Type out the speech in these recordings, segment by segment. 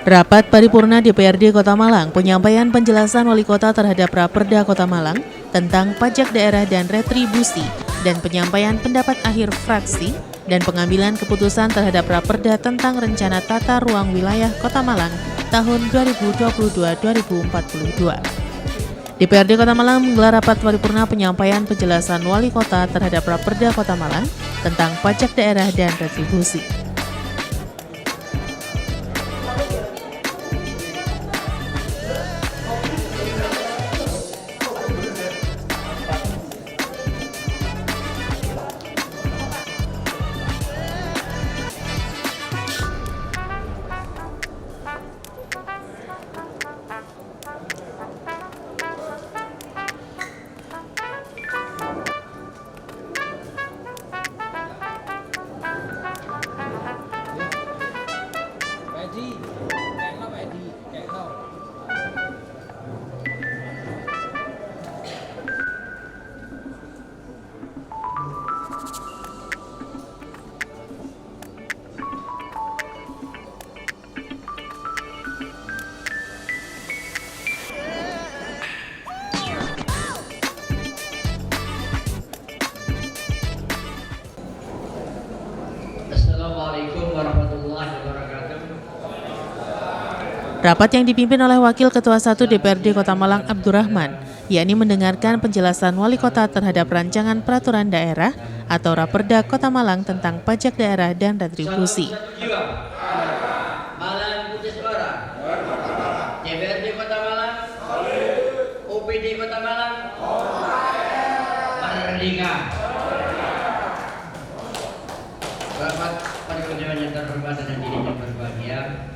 Rapat paripurna DPRD Kota Malang, penyampaian penjelasan Wali Kota terhadap Raperda Kota Malang tentang pajak daerah dan retribusi, dan penyampaian pendapat akhir fraksi, dan pengambilan keputusan terhadap Raperda tentang rencana tata ruang wilayah Kota Malang tahun 2022-2042. DPRD Kota Malang menggelar rapat paripurna penyampaian penjelasan Wali Kota terhadap Raperda Kota Malang tentang pajak daerah dan retribusi. Assalamualaikum warahmatullahi wabarakatuh. Rapat yang dipimpin oleh Wakil Ketua 1 DPRD Kota Malang Abdurrahman, yakni mendengarkan penjelasan Wali Kota terhadap rancangan peraturan daerah atau Raperda Kota Malang tentang pajak daerah dan retribusi. Malang Putih Suara, DPRD Kota Malang, OPD Kota Malang, Merdeka. Rapat paripurna yang terhormat dan hadirin yang berbahagia,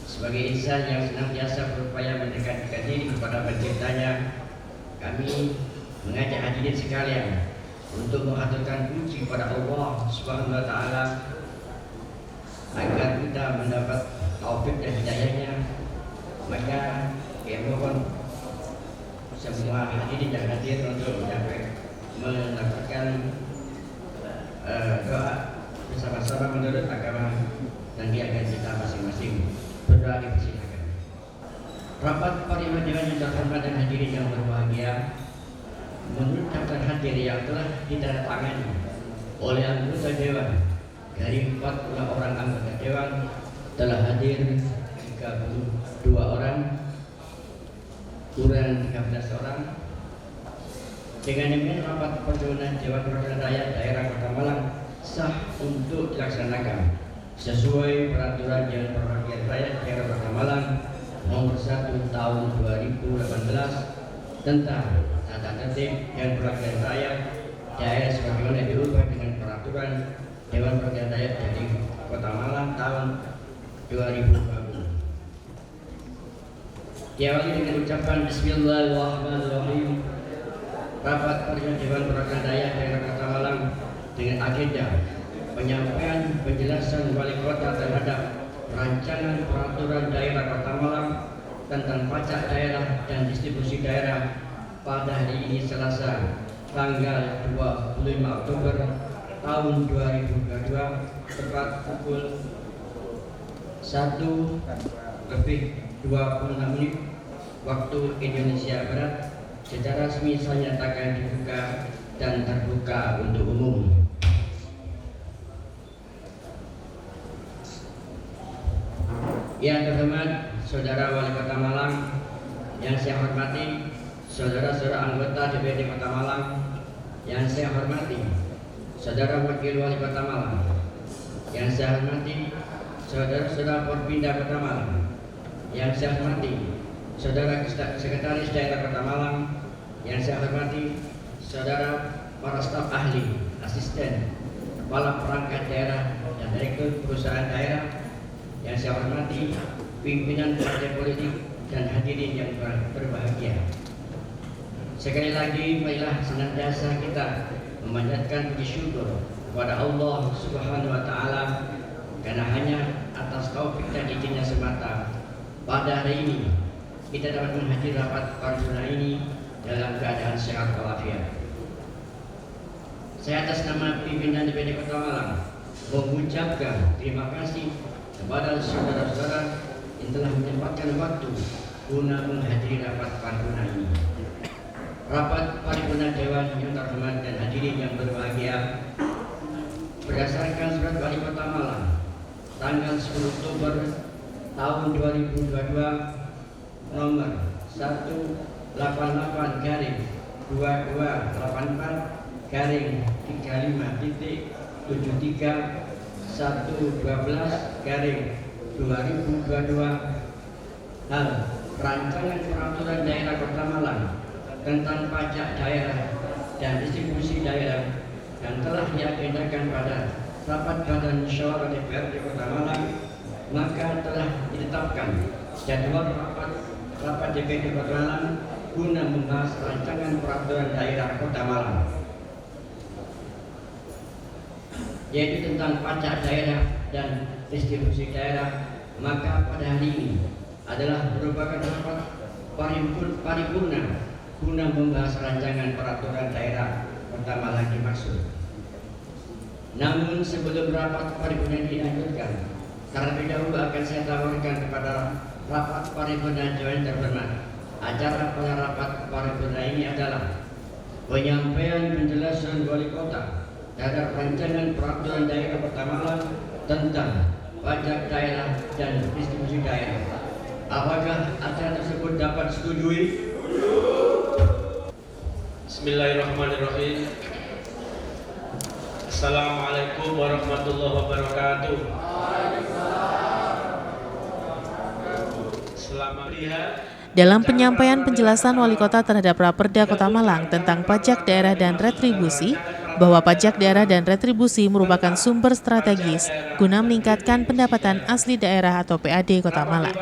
sebagai insan yang senantiasa berupaya mendekatkan diri kepada penciptanya, kami mengajak hadirin sekalian untuk mengaturkan puji kepada Allah Subhanahu wa Ta'ala agar kita mendapat taufik dan hidayahnya. Maka kami mohon semua hadirin yang hadir untuk mendapatkan doa bersama-sama menurut agama dan keyakinan kita masing-masing. Berdoa dipersilakan. Rapat paripurna yang terhormat dan hadirin yang berbahagia, menurut daftar hadir yang telah ditandatangani oleh anggota dewan, dari 40 orang anggota dewan telah hadir 32 orang, kurang 13 orang. Dengan demikian rapat paripurna Dewan Perwakilan Rakyat Daerah Kota Malang sah untuk dilaksanakan sesuai peraturan Dewan Perwakilan Rakyat Daerah Kota Malang nomor 1 tahun 2018 tentang tata tertib Dewan Perwakilan Rakyat Daerah sebagaimana diubah dengan peraturan Dewan Perwakilan Rakyat dari Kota Malang tahun 2020. Diawali dengan ucapan Bismillahirrahmanirrahim. Rapat paripurna Dewan Perwakilan Rakyat Daerah Kota Malang dengan agenda penyampaian penjelasan Wali Kota terhadap rancangan peraturan daerah Kota Malang tentang pajak daerah dan distribusi daerah pada hari ini Selasa tanggal 25 Oktober tahun 2022 tepat pukul 1:26 waktu Indonesia Barat secara resmi saya nyatakan dibuka dan terbuka untuk umum. Yang terhormat Saudara Wali Kota Malang, yang saya hormati saudara-saudara anggota DPRD Kota Malang, yang saya hormati Saudara Wakil Wali Kota Malang, yang saya hormati saudara-saudara Porpinda Kota Malang, yang saya hormati Saudara Sekretaris Daerah Kota Malang, yang saya hormati saudara para staf ahli, asisten, kepala perangkat daerah dan direktur perusahaan daerah, yang saya hormati pimpinan partai politik dan hadirin yang berbahagia. Sekali lagi, marilah senantiasa kita memanjatkan puji syukur kepada Allah Subhanahu wa Ta'ala, karena hanya atas taufik dan izinnya semata pada hari ini kita dapat menghadiri rapat paripurna ini dalam keadaan sehat walafiat. Saya atas nama pimpinan DPRD Kota Malang mengucapkan terima kasih kepada saudara-saudara yang telah menyempatkan waktu guna menghadiri rapat paripurna ini. Rapat paripurna Dewan yang terhormat dan hadirin yang berbahagia, berdasarkan surat Wali Kota Malang tanggal 10 Oktober tahun 2022 nomor 188-22-83-13-12/2022 hal rancangan peraturan daerah Kota Malang tentang pajak daerah dan distribusi daerah yang telah diagendakan pada rapat Badan Musyawarah DPRD Kota Malang, maka telah ditetapkan jadwal rapat DPRD Kota Malang guna membahas rancangan peraturan daerah Kota Malang, yaitu tentang pajak daerah dan distribusi daerah. Maka pada hari ini adalah merupakan rapat paripurna guna membahas rancangan peraturan daerah Kota Malang dimaksud. Namun sebelum rapat paripurna dilanjutkan, terlebih dahulu akan saya tawarkan kepada rapat paripurna Dewan terhormat. Acara pada rapat paripurna ini adalah penyampaian penjelasan Wali Kota terhadap rancangan peraturan daerah Kota Malang tentang pajak daerah dan distribusi daerah. Apakah acara tersebut dapat disetujui? Bismillahirrahmanirrahim. Assalamualaikum warahmatullahi wabarakatuh. Selamat lihat. Dalam penyampaian penjelasan Wali Kota terhadap Raperda Kota Malang tentang pajak daerah dan retribusi, bahwa pajak daerah dan retribusi merupakan sumber strategis guna meningkatkan pendapatan asli daerah atau PAD Kota Malang.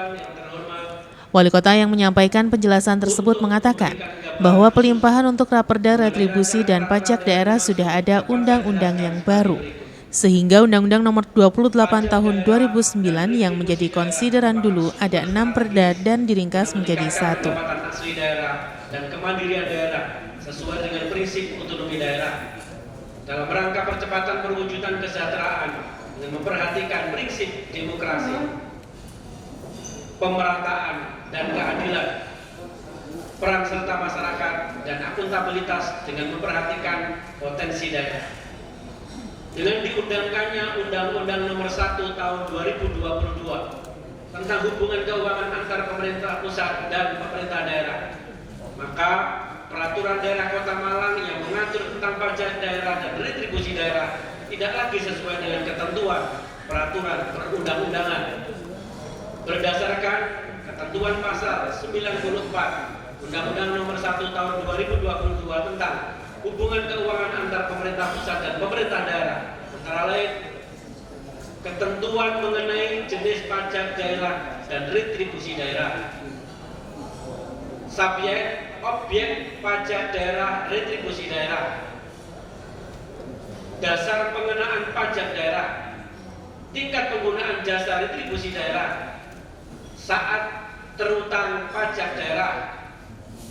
Wali Kota yang menyampaikan penjelasan tersebut mengatakan bahwa pelimpahan untuk Raperda retribusi dan pajak daerah sudah ada undang-undang yang baru, sehingga Undang-Undang Nomor 28 Tahun 2009 yang menjadi konsideran dulu ada 6 perda dan diringkas menjadi 1. Pendapatan asli daerah dan kemandirian daerah sesuai dengan prinsip otonomi daerah dalam rangka percepatan perwujudan kesejahteraan dengan memperhatikan prinsip demokrasi, pemerataan dan keadilan, peran serta masyarakat dan akuntabilitas dengan memperhatikan potensi daerah. Dengan diundangkannya Undang-Undang Nomor 1 Tahun 2022 tentang hubungan keuangan antar pemerintah pusat dan pemerintah daerah, maka peraturan daerah Kota Malang yang mengatur tentang pajak daerah dan retribusi daerah tidak lagi sesuai dengan ketentuan peraturan perundang-undangan. Berdasarkan ketentuan pasal 94 Undang-Undang Nomor 1 Tahun 2022 tentang hubungan keuangan antar pemerintah pusat dan pemerintah daerah, antara lain ketentuan mengenai jenis pajak daerah dan retribusi daerah, subjek objek pajak daerah retribusi daerah, dasar pengenaan pajak daerah, tingkat penggunaan jasa retribusi daerah, saat terutang pajak daerah,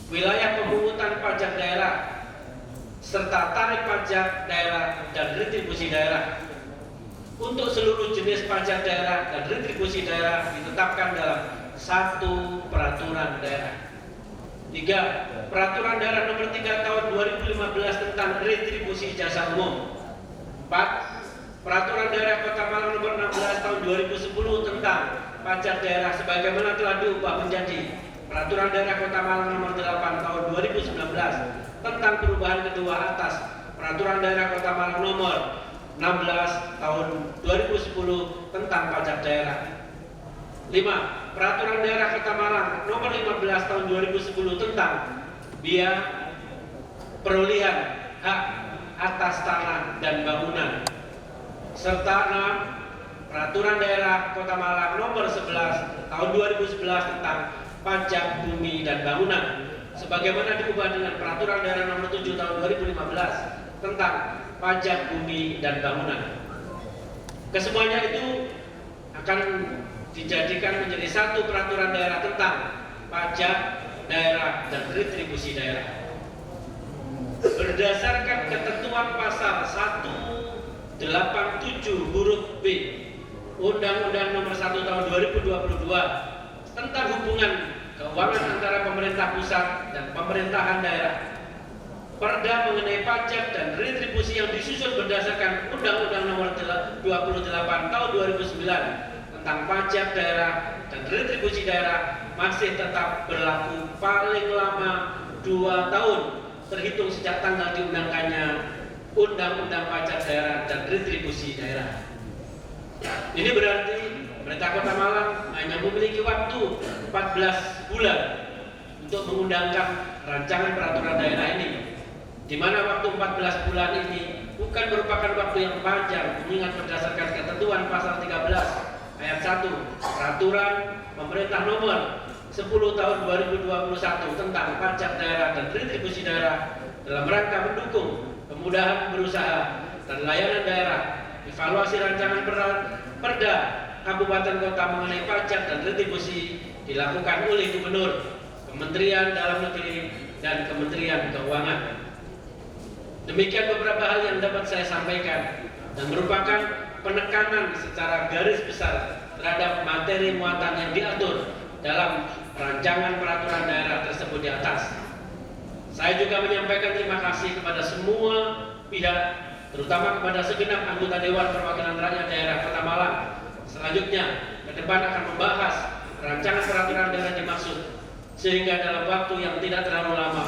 wilayah pemungutan pajak daerah, serta tarif pajak daerah dan retribusi daerah. Untuk seluruh jenis pajak daerah dan retribusi daerah ditetapkan dalam satu peraturan daerah. 3. Peraturan daerah nomor 3 tahun 2015 tentang retribusi jasa umum. 4. Peraturan daerah Kota Malang nomor 16 tahun 2010 tentang pajak daerah sebagaimana telah diubah menjadi Peraturan daerah Kota Malang nomor 8 tahun 2019 tentang perubahan kedua atas Peraturan daerah Kota Malang nomor 16 tahun 2010 tentang pajak daerah. 5. Peraturan daerah Kota Malang nomor 15 tahun 2010 tentang biaya perolehan hak atas tanah dan bangunan. Serta 6. Peraturan daerah Kota Malang nomor 11 tahun 2011 tentang pajak bumi dan bangunan sebagaimana diubah dengan Peraturan daerah nomor 7 tahun 2015 tentang pajak bumi dan bangunan. Kesemuanya itu akan dijadikan menjadi satu peraturan daerah tentang pajak daerah dan retribusi daerah. Berdasarkan ketentuan pasal 187 huruf B Undang-Undang Nomor 1 Tahun 2022 tentang hubungan keuangan antara pemerintah pusat dan pemerintahan daerah. Perda mengenai pajak dan retribusi yang disusun berdasarkan Undang-Undang Nomor 28 Tahun 2009 tentang pajak daerah dan retribusi daerah masih tetap berlaku paling lama 2 tahun terhitung sejak tanggal diundangkannya Undang-Undang Pajak Daerah dan Retribusi Daerah. Ini berarti pemerintah Kota Malang hanya memiliki waktu 14 bulan untuk mengundangkan rancangan peraturan daerah ini, di mana waktu 14 bulan ini bukan merupakan waktu yang panjang, mengingat berdasarkan ketentuan pasal 13 ayat 1 Peraturan Pemerintah Nomor 10 Tahun 2021 tentang pajak daerah dan retribusi daerah dalam rangka mendukung kemudahan berusaha dan layanan daerah. Evaluasi rancangan perda kabupaten kota mengenai pajak dan retribusi dilakukan oleh Gubernur, Kementerian Dalam Negeri, dan Kementerian Keuangan. Demikian beberapa hal yang dapat saya sampaikan dan merupakan penekanan secara garis besar terhadap materi muatan yang diatur dalam rancangan peraturan daerah tersebut di atas. Saya juga menyampaikan terima kasih kepada semua pihak, terutama kepada segenap anggota Dewan Perwakilan Rakyat Daerah Kota Malang. Selanjutnya, ke depan akan membahas rancangan peraturan daerah dimaksud, sehingga dalam waktu yang tidak terlalu lama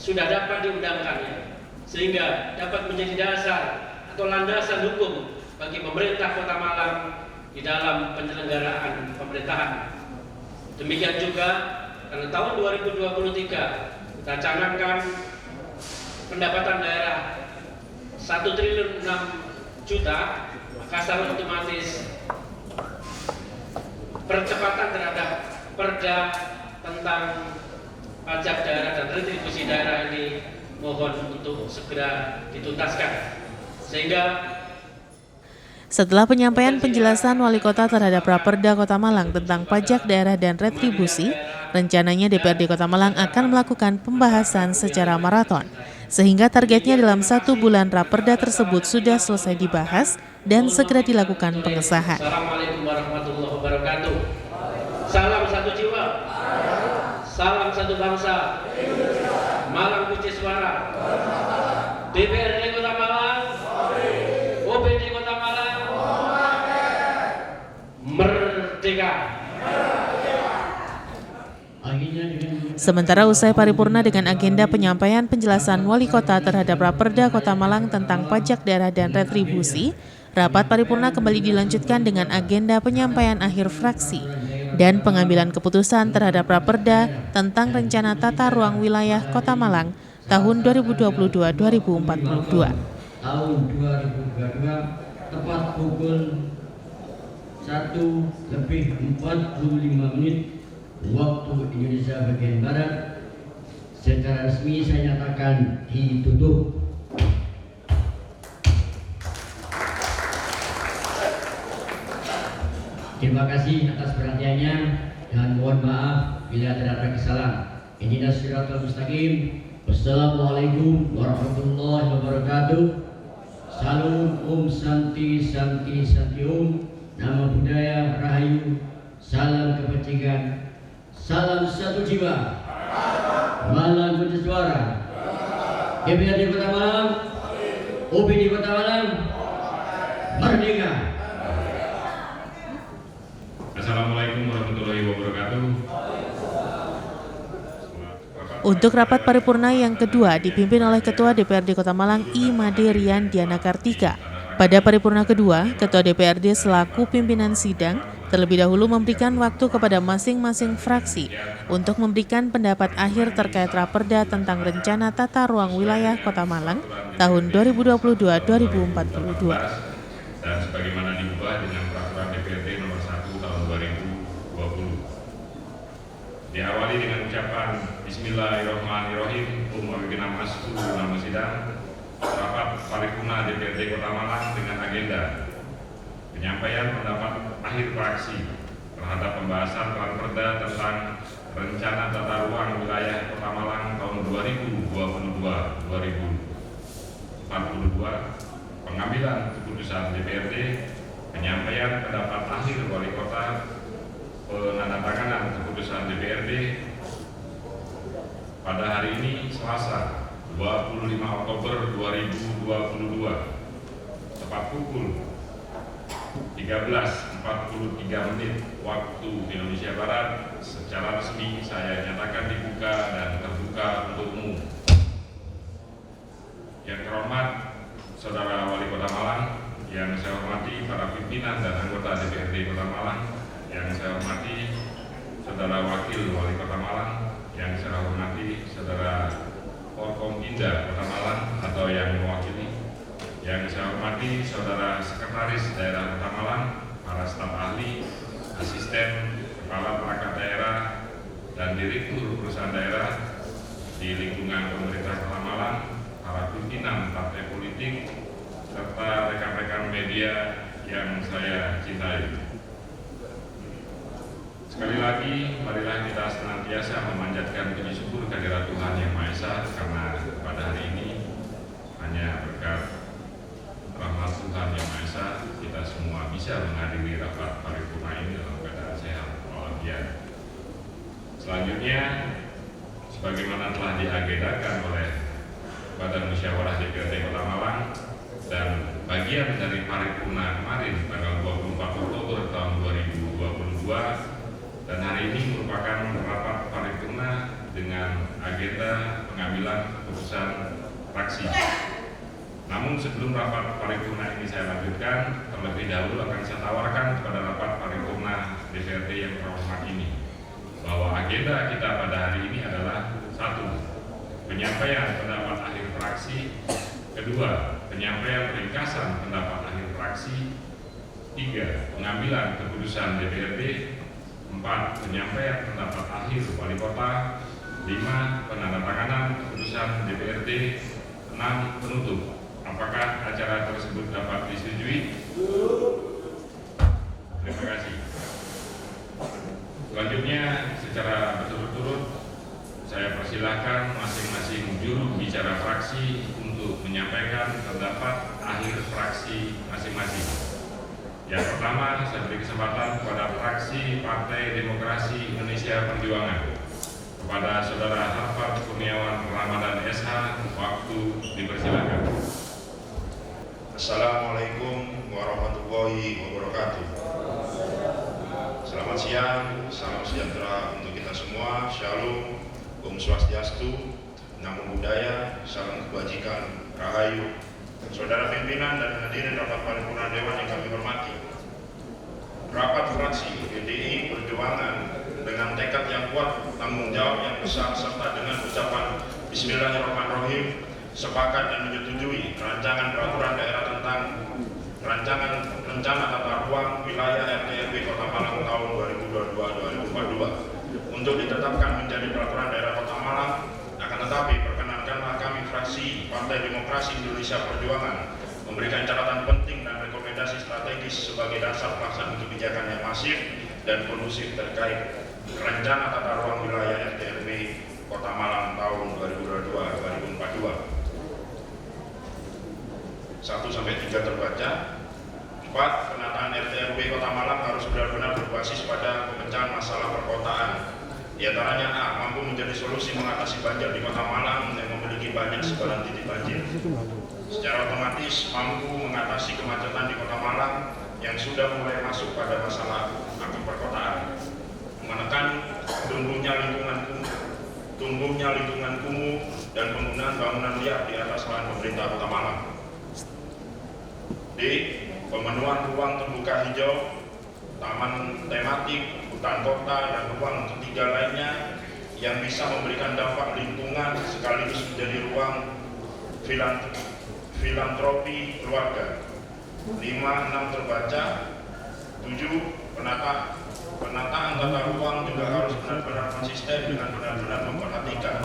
sudah dapat diundangkannya, sehingga dapat menjadi dasar atau landasan hukum bagi pemerintah Kota Malang di dalam penyelenggaraan pemerintahan. Demikian juga karena tahun 2023 kita canangkan pendapatan daerah 1,6 triliun, maka secara otomatis percepatan terhadap perda tentang pajak daerah dan retribusi daerah ini mohon untuk segera dituntaskan, sehingga setelah penyampaian penjelasan Wali Kota terhadap Raperda Kota Malang tentang pajak daerah dan retribusi, rencananya DPRD Kota Malang akan melakukan pembahasan secara maraton, sehingga targetnya dalam 1 bulan Raperda tersebut sudah selesai dibahas dan segera dilakukan pengesahan. Assalamualaikum warahmatullahi wabarakatuh. Salam satu jiwa, salam satu bangsa, Malang Puji Suara, DPRD Kota Malang, OPD Kota Malang, merdeka. Sementara usai paripurna dengan agenda penyampaian penjelasan Wali Kota terhadap Raperda Kota Malang tentang pajak daerah dan retribusi, rapat paripurna kembali dilanjutkan dengan agenda penyampaian akhir fraksi dan pengambilan keputusan terhadap Raperda tentang rencana tata ruang wilayah Kota Malang tahun 2022-2042. Tahun 2022 tepat pukul 1:45 waktu Indonesia bagian Barat, secara resmi saya nyatakan ditutup. Terima kasih atas perhatiannya dan mohon maaf bila terdapat kesalahan. Ihdinas siratal mustaqim. Wassalamualaikum warahmatullahi wabarakatuh. Salam Om Santi Santi Santi Om. Nama budaya Rahayu. Salam kebajikan. Salam satu jiwa. Malang Puji Suara. DPRD Kota Malang, OPD Kota Malang, merdeka. Assalamualaikum warahmatullahi wabarakatuh. Untuk rapat paripurna yang kedua dipimpin oleh Ketua DPRD Kota Malang I. Made Rian Diana Kartika. Pada paripurna kedua, Ketua DPRD selaku pimpinan sidang terlebih dahulu memberikan waktu kepada masing-masing fraksi untuk memberikan pendapat akhir terkait Raperda tentang rencana tata ruang wilayah Kota Malang tahun 2022-2042. Dan sebagaimana diubah dengan peraturan DPRD nomor 1 tahun 2020. Diawali dengan ucapan Bismillahirrahmanirrahim. Wabillahi mas'ul nama sidang. Rapat paripurna DPRD Kota Malang dengan agenda penyampaian pendapat akhir fraksi terhadap pembahasan Raperda tentang rencana tata ruang wilayah Kota Malang tahun 2022-2042, pengambilan keputusan DPRD, penyampaian pendapat akhir Wali Kota, penandatanganan keputusan DPRD pada hari ini Selasa 25 Oktober 2022 tepat pukul 13.43 waktu Indonesia Barat. Secara resmi saya nyatakan dibuka dan terbuka untuk umum. Yang terhormat Saudara Wali Kota Malang, yang saya hormati para pimpinan dan anggota DPRD Kota Malang, yang saya hormati Saudara Wakil Wali Kota Malang, yang saya hormati Saudara Forkompinda Kota Malang atau yang mewakili, yang saya hormati Saudara Sekretaris Daerah Kota Malang, para staf ahli, asisten, kepala perangkat daerah, dan direktur perusahaan daerah di lingkungan pemerintah Kota Malang, para pimpinan partai politik, serta rekan-rekan media yang saya cintai. Sekali lagi, marilah kita senantiasa memanjatkan puji syukur kehadirat Tuhan Yang Maha Esa, karena pada hari ini hanya berkat rahmat Tuhan Yang Maha Esa kita semua bisa menghadiri rapat paripurna ini dalam keadaan sehat walafiat. Selanjutnya, sebagaimana telah diagendakan oleh Badan Musyawarah DPRD Kota Malang dan bagian dari paripurna kemarin tanggal 24 Oktober tahun 2022, dan hari ini merupakan rapat paripurna dengan agenda pengambilan keputusan fraksi. Namun sebelum rapat paripurna ini saya lanjutkan, terlebih dahulu akan saya tawarkan kepada rapat paripurna DPRD yang terhormat ini bahwa agenda kita pada hari ini adalah: 1. Penyampaian pendapat akhir fraksi. 2. Penyampaian ringkasan pendapat akhir fraksi. 3. Pengambilan keputusan DPRD. 4. Penyampaian pendapat akhir wali kota. 5. Penandatanganan keputusan DPRD. 6. Penutup. Apakah acara tersebut dapat disetujui? Terima kasih. Selanjutnya, secara berturut-turut saya persilahkan masing-masing juru bicara fraksi untuk menyampaikan pendapat akhir fraksi masing-masing. Yang pertama, saya beri kesempatan kepada fraksi Partai Demokrasi Indonesia Perjuangan, kepada Saudara Harfad Kurniawan Ramadan SH, waktu dipersilakan. Assalamualaikum warahmatullahi wabarakatuh. Selamat siang, salam sejahtera untuk kita semua. Shalom, Om Swastiastu, Namo Buddhaya, salam kebajikan, Rahayu. Saudara pimpinan dan hadirin rapat paripurna Dewan yang kami hormati, rapat fraksi PDI Perjuangan dengan tekad yang kuat, tanggung jawab yang besar, serta dengan ucapan Bismillahirrahmanirrahim, sepakat dan menyetujui rancangan peraturan daerah tentang rancangan rencana tata ruang wilayah RT/RW Kota Malang tahun 2022-2042 untuk ditetapkan menjadi peraturan daerah Kota Malang. Akan tetapi, perkenankanlah kami fraksi Partai Demokrasi Indonesia Perjuangan memberikan catatan penting dan rekomendasi strategis sebagai dasar pelaksanaan kebijakan yang masif dan kondusif terkait rencana tata ruang wilayah RT/RW Kota Malang tahun 2022-2042. 1-3 terbaca. 4. Penataan RT/RW Kota Malang harus benar-benar berbasis pada pemecahan masalah perkotaan. Di antaranya: A. Mampu menjadi solusi mengatasi banjir di Kota Malang yang memiliki banyak sebaran titik banjir. Secara otomatis mampu mengatasi kemacetan di Kota Malang yang sudah mulai masuk pada masalah akut perkotaan. Menekan tumbuhnya lingkungan kumuh dan penggunaan bangunan liar di atas lahan pemerintah Kota Malang. D. Pemenuhan ruang terbuka hijau, taman tematik, hutan kota, dan ruang ketiga lainnya yang bisa memberikan dampak lingkungan sekaligus menjadi ruang filantropi keluarga. 5-6 terbaca. 7. Penataan tata ruang juga harus benar-benar konsisten dengan benar-benar memperhatikan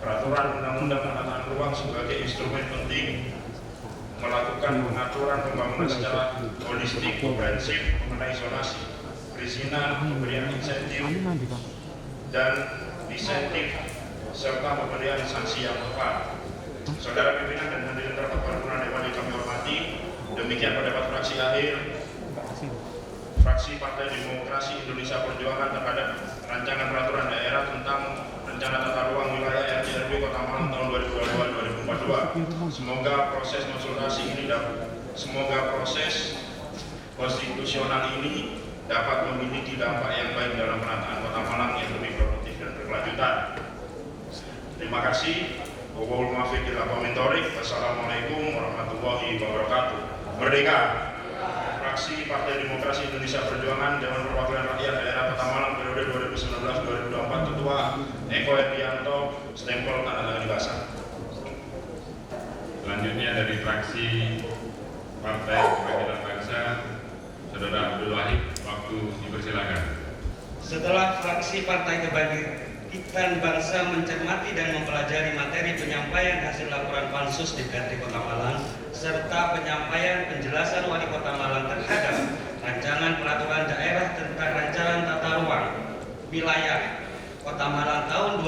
peraturan undang-undang penataan ruang sebagai instrumen penting melakukan pengaturan pembangunan secara holistik, komprehensif mengenai zonasi, perizinan, pemberian insentif dan disentif, serta pemberian sanksi yang tepat. Saudara pimpinan dan hadirin rapat paripurna Dewan yang kami hormati, demikian pendapat fraksi akhir fraksi Partai Demokrasi Indonesia Perjuangan terhadap rancangan peraturan daerah tentang rencana tata ruang wilayah RT/RW Kota Malang tahun 2022-2042. Semoga proses konsultasi ini semoga proses konstitusional ini dapat memiliki dampak yang baik dalam penataan Kota Malang yang lebih produktif dan berkelanjutan. Terima kasih. Wassalamualaikum warahmatullahi wabarakatuh. Merdeka! Fraksi Partai Demokrasi Indonesia Perjuangan, Dewan Perwakilan Rakyat Daerah Kota Malang periode 2019-2024, Ketua Eko Erdianto, stempel tanda tangan basah. Selanjutnya dari fraksi Partai Kebangkitan Bangsa, Saudara Abdul Wahid, waktu dipersilakan. Setelah fraksi Partai Kebangkitan Bangsa mencermati dan mempelajari materi penyampaian hasil laporan Pansus DPRD Kota Malang serta penyampaian penjelasan Wali Kota Malang terhadap rancangan peraturan daerah tentang rancangan tata ruang wilayah Kota Malang tahun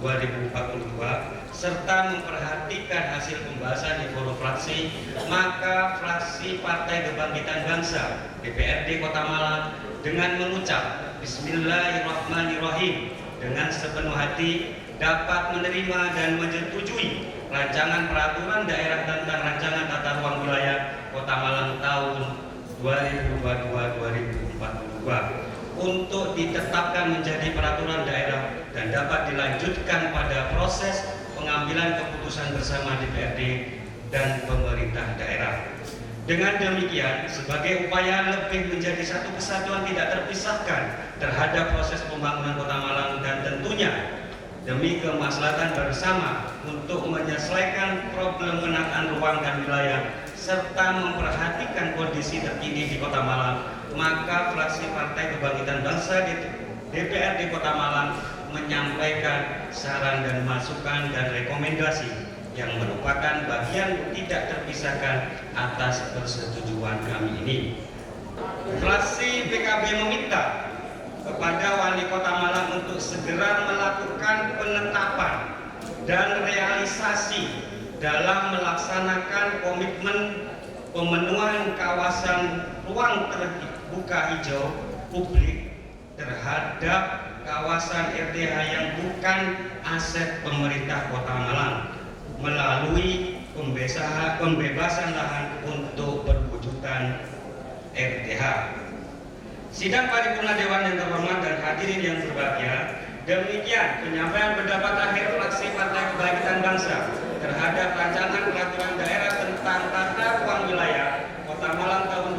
2022-2042 serta memperhatikan hasil pembahasan di forum fraksi, maka fraksi Partai Kebangkitan Bangsa DPRD Kota Malang dengan mengucap Bismillahirrahmanirrahim dengan sepenuh hati dapat menerima dan menyetujui rancangan peraturan daerah tentang rancangan tata ruang wilayah Kota Malang tahun 2022-2042 untuk ditetapkan menjadi peraturan daerah dan dapat dilanjutkan pada proses pengambilan keputusan bersama DPRD dan pemerintah daerah. Dengan demikian, sebagai upaya lebih menjadi satu kesatuan tidak terpisahkan terhadap proses pembangunan Kota Malang dan tentunya demi kemaslahatan bersama untuk menyelesaikan problem penataan ruang dan wilayah serta memperhatikan kondisi terkini di Kota Malang, maka fraksi Partai Kebangkitan Bangsa di DPRD Kota Malang menyampaikan saran dan masukan dan rekomendasi yang merupakan bagian tidak terpisahkan atas persetujuan kami ini. Fraksi PKB meminta kepada Wali Kota Malang untuk segera melakukan penetapan dan realisasi dalam melaksanakan komitmen pemenuhan kawasan ruang terbuka hijau publik terhadap kawasan RTH yang bukan aset pemerintah Kota Malang melalui pembebasan lahan untuk perwujudan RTH. Sidang paripurna Dewan yang terhormat dan hadirin yang berbahagia, demikian penyampaian pendapat akhir fraksi Partai Kebangkitan Bangsa terhadap rancangan peraturan daerah tentang tata ruang wilayah Kota Malang tahun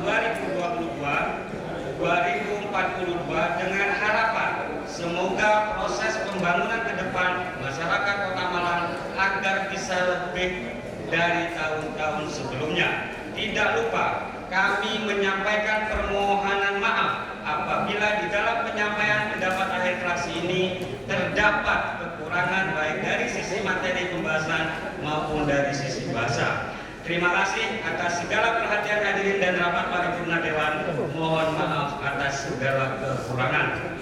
2022-2042 dengan harapan semoga proses pembangunan ke depan masyarakat Kota Malang agar bisa lebih dari tahun-tahun sebelumnya. Tidak lupa kami menyampaikan permohonan maaf apabila di dalam penyampaian pendapat akhir fraksi ini terdapat kekurangan baik dari sisi materi pembahasan maupun dari sisi bahasa. Terima kasih atas segala perhatian hadirin dan rapat paripurna Dewan. Mohon maaf atas segala kekurangan.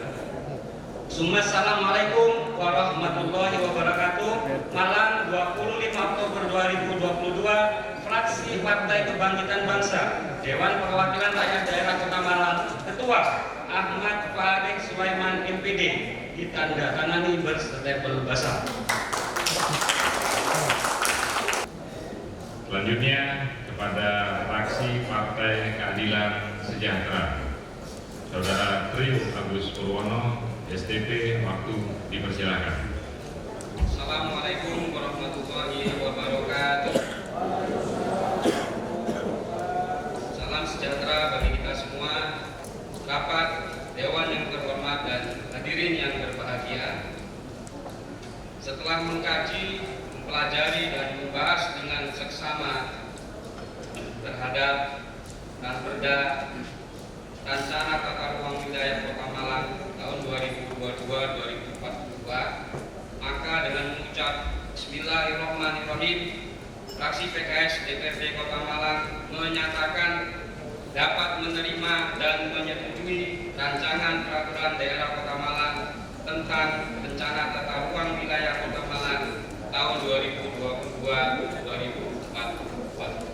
Assalamualaikum warahmatullahi wabarakatuh. Malang 25 Oktober 2022, fraksi Partai Kebangkitan Bangsa, Dewan Perwakilan Rakyat Daerah Kota Malang, Ketua Ahmad Farid Sulaiman MPD, ditandatangani berstempel basah. Selanjutnya kepada fraksi Partai Keadilan Sejahtera, Saudara Trio Agus Purwono, STP, waktu dipersilakan. Assalamualaikum warahmatullahi wabarakatuh. Salam sejahtera bagi kita semua, rapat Dewan yang terhormat dan hadirin yang berbahagia. Setelah mengkaji, mempelajari dan membahas dengan seksama terhadap Raperda Rencana Tata Ruang Wilayah Kota Malang tahun 2022-2042, maka dengan mengucap Bismillahirrahmanirrahim, fraksi PKS DPRD Kota Malang menyatakan dapat menerima dan menyetujui rancangan peraturan daerah Kota Malang tentang rencana tata ruang wilayah Kota Malang tahun 2022-2044.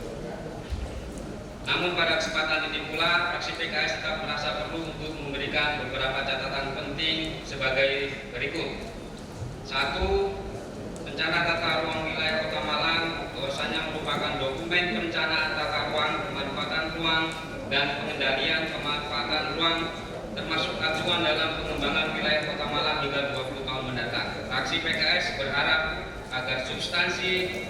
Namun pada kesempatan ini pula, fraksi PKS tetap merasa perlu untuk memberikan beberapa catatan penting sebagai berikut. 1. Rencana tata ruang wilayah Kota Malang bahwasanya merupakan dokumen perencanaan tata ruang, pemanfaatan ruang, dan pengendalian pemanfaatan ruang, termasuk acuan dalam pengembangan wilayah Kota Malang hingga 20 tahun mendatang. Fraksi PKS berharap agar substansi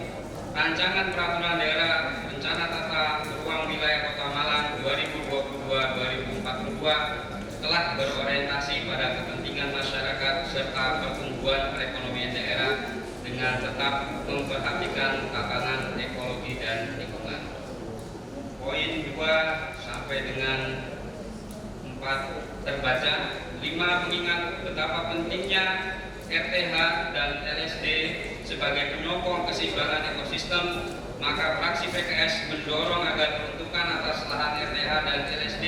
rancangan peraturan daerah rencana tata ruang wilayah Kota Malang 2022-2042 telah berorientasi pada kepentingan masyarakat serta pertumbuhan perekonomian daerah dengan tetap memperhatikan tatanan ekologi dan lingkungan. Poin 2 sampai dengan 4 terbaca. 5. Mengingat betapa pentingnya RTH dan LSD sebagai penyokong keseimbangan ekosistem, maka fraksi PKS mendorong agar peruntukan atas lahan RTH dan LSD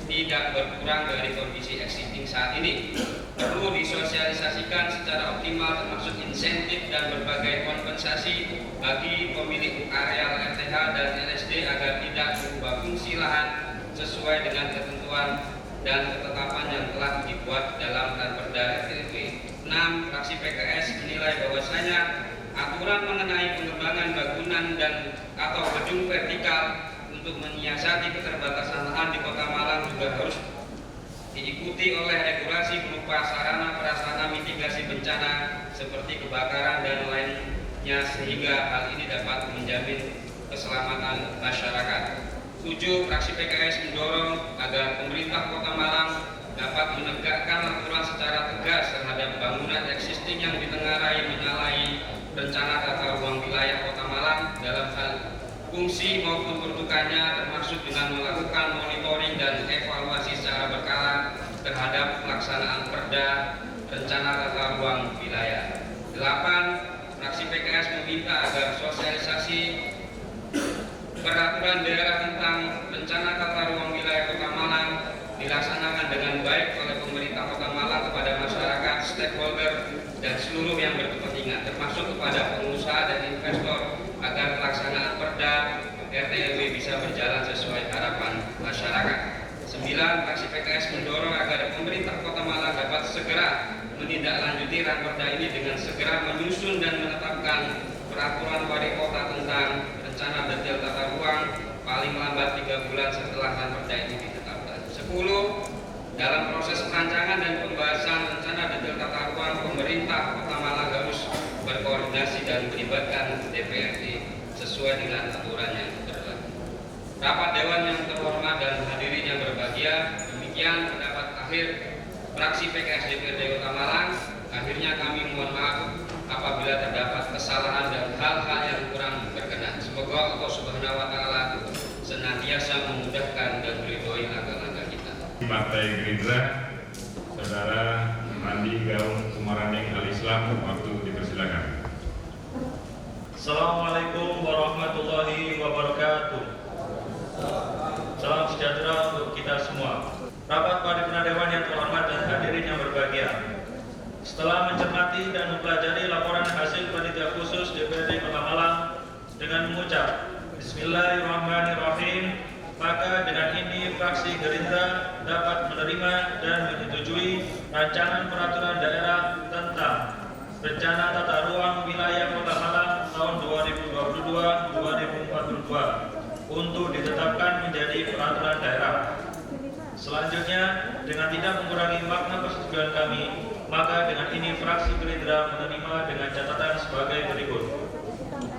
tidak berkurang dari kondisi existing saat ini. Perlu disosialisasikan secara optimal termasuk insentif dan berbagai kompensasi bagi pemilik areal RTH dan LSD agar tidak berubah fungsi lahan sesuai dengan ketentuan dan ketetapan yang telah dibuat dalam Ranperda RTRW. 6. Fraksi PKS menilai bahwasanya aturan mengenai pengembangan bangunan dan atau gedung vertikal untuk menyiasati keterbatasan lahan di Kota Malang juga harus diikuti oleh regulasi berupa sarana prasarana mitigasi bencana seperti kebakaran dan lainnya sehingga hal ini dapat menjamin keselamatan masyarakat. 7. Fraksi PKS mendorong agar pemerintah Kota Malang dapat menegakkan aturan secara tegas terhadap bangunan existing yang ditengarai menyalahi rencana tata ruang wilayah Kota Malang dalam hal fungsi maupun peruntukannya, termasuk dengan melakukan monitoring dan evaluasi secara berkala terhadap pelaksanaan perda rencana tata ruang wilayah. 8. Fraksi PKS meminta agar sosialisasi peraturan daerah tentang rencana tata ruang wilayah Kota Malang dilaksanakan dengan baik oleh pemerintah Kota Malang kepada masyarakat, stakeholder, dan seluruh yang berkepentingan, termasuk kepada pengusaha dan investor, agar pelaksanaan perda RT/RW bisa berjalan sesuai harapan masyarakat. 9. Fraksi PKS mendorong agar pemerintah Kota Malang dapat segera menindaklanjuti Ranperda ini dengan segera menyusun dan menetapkan peraturan wali kota tentang rencana detail tata ruang paling lambat 3 bulan setelah Ranperda ini ditetapkan. 10. Dalam proses perancangan dan pembahasan rencana detail tata ruang, pemerintah Kota Malang harus berkoordinasi dan melibatkan DPRD sesuai dengan aturan yang berlaku. Rapat Dewan yang terhormat dan hadirin yang berbahagia, demikian pendapat akhir fraksi PKS DPRD Kota Malang. Akhirnya kami mohon maaf apabila terdapat kesalahan dan hal-hal yang kurang berkenan. Semoga Allah Subhanahu wa Ta'ala senantiasa memudahkan dan meridhoi langkah-langkah kita. Partai Gerindra, Saudara Randi Gaung Sumaranding Al-Islam, waktu dipersilakan. Assalamualaikum warahmatullahi wabarakatuh. Salam sejahtera untuk kita semua. Rapat Paripurna Dewan yang terhormat dan hadirin yang berbahagia. Setelah mencermati dan mempelajari laporan hasil panitia khusus DPRD Kota Malang dengan mengucap Bismillahirrahmanirrahim, maka dengan ini fraksi Gerindra dapat menerima dan menyetujui rancangan peraturan daerah tentang rencana tata ruang wilayah Kota Malang tahun 2022-2042 untuk ditetapkan menjadi peraturan daerah. Selanjutnya, dengan tidak mengurangi makna persetujuan kami, maka dengan ini fraksi Gerindra menerima dengan catatan sebagai berikut.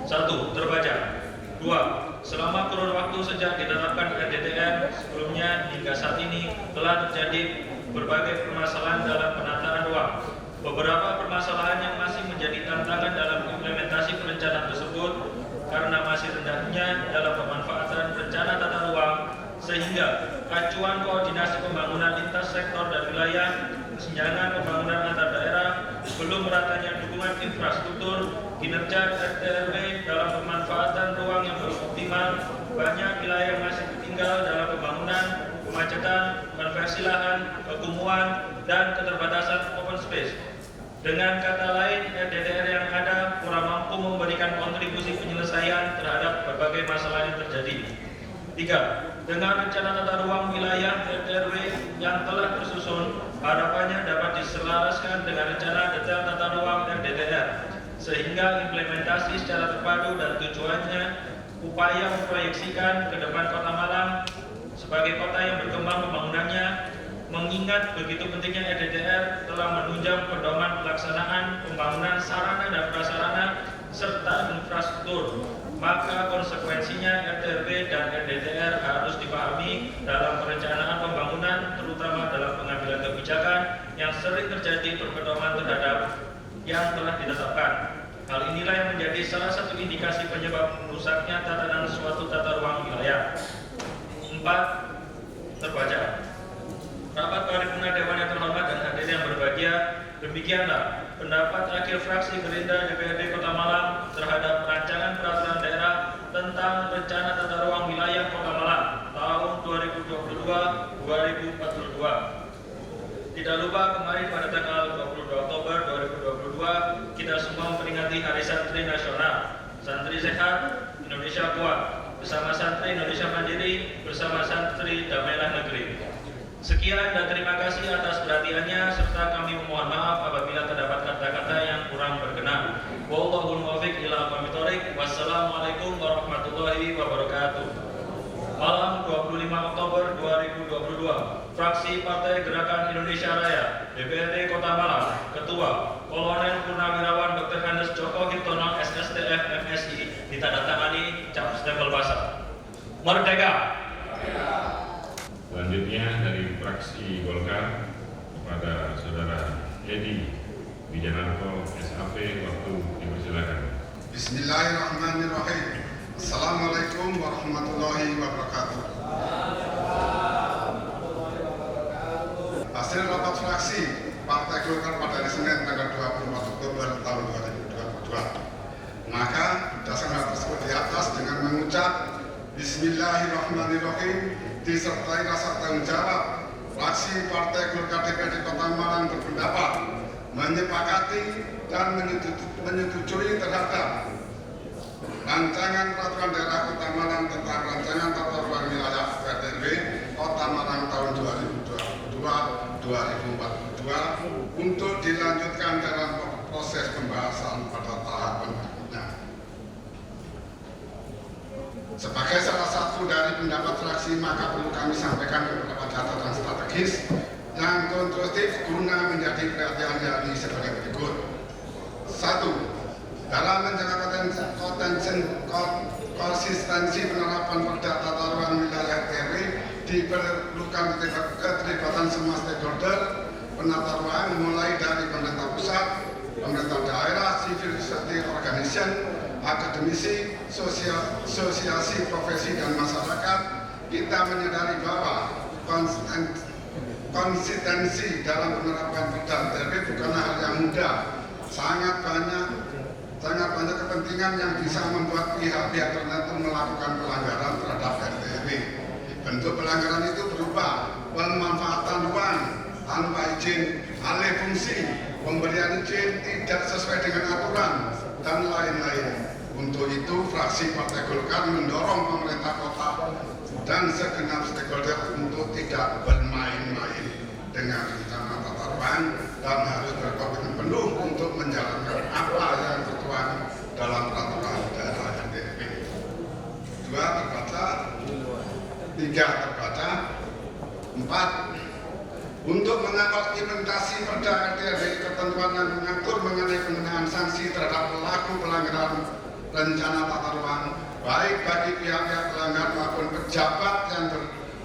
1. Terbaca. 2. Selama kurun waktu sejak ditetapkan RDTR sebelumnya hingga saat ini telah terjadi berbagai permasalahan dalam penataan ruang. Beberapa permasalahan yang masih menjadi tantangan dalam implementasi perencanaan tersebut karena masih rendahnya dalam pemanfaatan rencana tata ruang, sehingga acuan koordinasi pembangunan lintas sektor dan wilayah, kesenjangan pembangunan antar daerah, belum meratanya dukungan infrastruktur, kinerja RT/RW dalam pemanfaatan ruang yang belum optimal, banyak wilayah yang masih tertinggal dalam pembangunan, kemacetan, konversi lahan, kekumuhan, dan keterbatasan open space. Dengan kata lain, RDTR yang ada kurang mampu memberikan kontribusi penyelesaian terhadap berbagai masalah yang terjadi. 3. Dengan rencana tata ruang wilayah RT/RW yang telah tersusun, harapannya dapat diselaraskan dengan rencana detail tata ruang RDTR, sehingga implementasi secara terpadu dan tujuannya upaya memproyeksikan ke depan Kota Malang sebagai kota yang berkembang pembangunannya, mengingat begitu pentingnya RDTR telah menunjang pedoman pelaksanaan pembangunan sarana dan prasarana serta infrastruktur. Maka konsekuensinya RT/RW dan RDTR harus dipahami dalam perencanaan pembangunan, terutama dalam pengambilan kebijakan yang sering terjadi berpedoman terhadap yang telah ditetapkan. Hal inilah yang menjadi salah satu indikasi penyebab rusaknya tatanan suatu tata ruang wilayah. 4. Terbaca. Rapat paripurna Dewan yang terhormat dan hadirin yang berbahagia, demikianlah pendapat akhir fraksi Gerindra DPRD Kota Malang terhadap rancangan peraturan daerah tentang rencana tata ruang wilayah Kota Malang tahun 2022-2042. Tidak lupa kemarin pada tanggal 22 Oktober 2022 kita semua memperingati Hari Santri Nasional. Santri sehat, Indonesia kuat. Bersama santri Indonesia mandiri, bersama santri damailah negeri. Sekian dan terima kasih atas perhatiannya, serta kami memohon maaf apabila terdapat kata-kata yang kurang berkenan. Wallahul muwaffiq ila aqwamit thoriq. Wassalamualaikum warahmatullahi wabarakatuh. Malam 25 Oktober 2022, fraksi Partai Gerakan Indonesia Raya, DPRD Kota Malang, Ketua Kolonel Purnawirawan Dr. Hannes Joko Hiptono SSTF MSI, ditandatangani cap stempel basah. Merdeka! Selanjutnya dari fraksi Golkar kepada Saudara Edi Wijanarko SAP, waktu dipersilakan. Bismillahirrahmanirrahim. Assalamualaikum warahmatullahi wabarakatuh. Hasil rapat fraksi Partai Golkar pada hari Senin tanggal 24 Oktober tahun 2022. Maka berdasarkan hal tersebut di atas dengan mengucap Bismillahirrahmanirrahim disertai rasa tanggung jawab, fraksi Partai Golkar DPRD Kota Malang berpendapat menyepakati dan menyetujui terhadap rancangan peraturan daerah Kota Malang tentang rancangan tata ruang wilayah RT/RW Kota Malang tahun 2022-2042 untuk dilanjutkan dalam proses pembahasan pada tahap berikutnya. Sebagai salah satu dari pendapat fraksi, maka perlu kami sampaikan beberapa catatan strategis yang konstruktif guna menjadi perhatian yakni sebagai berikut. 1. Dalam menjaga konsistensi penerapan perda tata ruang wilayah RT/RW diperlukan keterlibatan semua stakeholder penata ruang, mulai dari pemerintah pusat, pemerintah daerah, civil society organization, akademisi, asosiasi profesi dan masyarakat. Kita menyadari bahwa konsistensi dalam penerapan perda RT/RW bukanlah hal yang mudah. Sangat banyak kepentingan yang bisa membuat pihak-pihak tertentu melakukan pelanggaran terhadap RT/RW. Bentuk pelanggaran itu berupa pemanfaatan ruang tanpa izin, alih fungsi, pemberian izin tidak sesuai dengan aturan, dan lain-lain. Untuk itu, fraksi Partai Golkar mendorong pemerintah kota dan segenap stakeholder untuk tidak bermain-main dengan rencana tata ruang dan harus berkomitmen penuh untuk menjalankan apa yang tertuang dalam peraturan daerah RT/RW. 2. Terbaca. 3. Terbaca. 4. Untuk mengimplementasi perda RT/RW ketentuan yang mengatur mengenai pengenaan sanksi terhadap pelaku pelanggaran rencana tata ruang, baik bagi pihak-pihak pelanggar maupun pejabat yang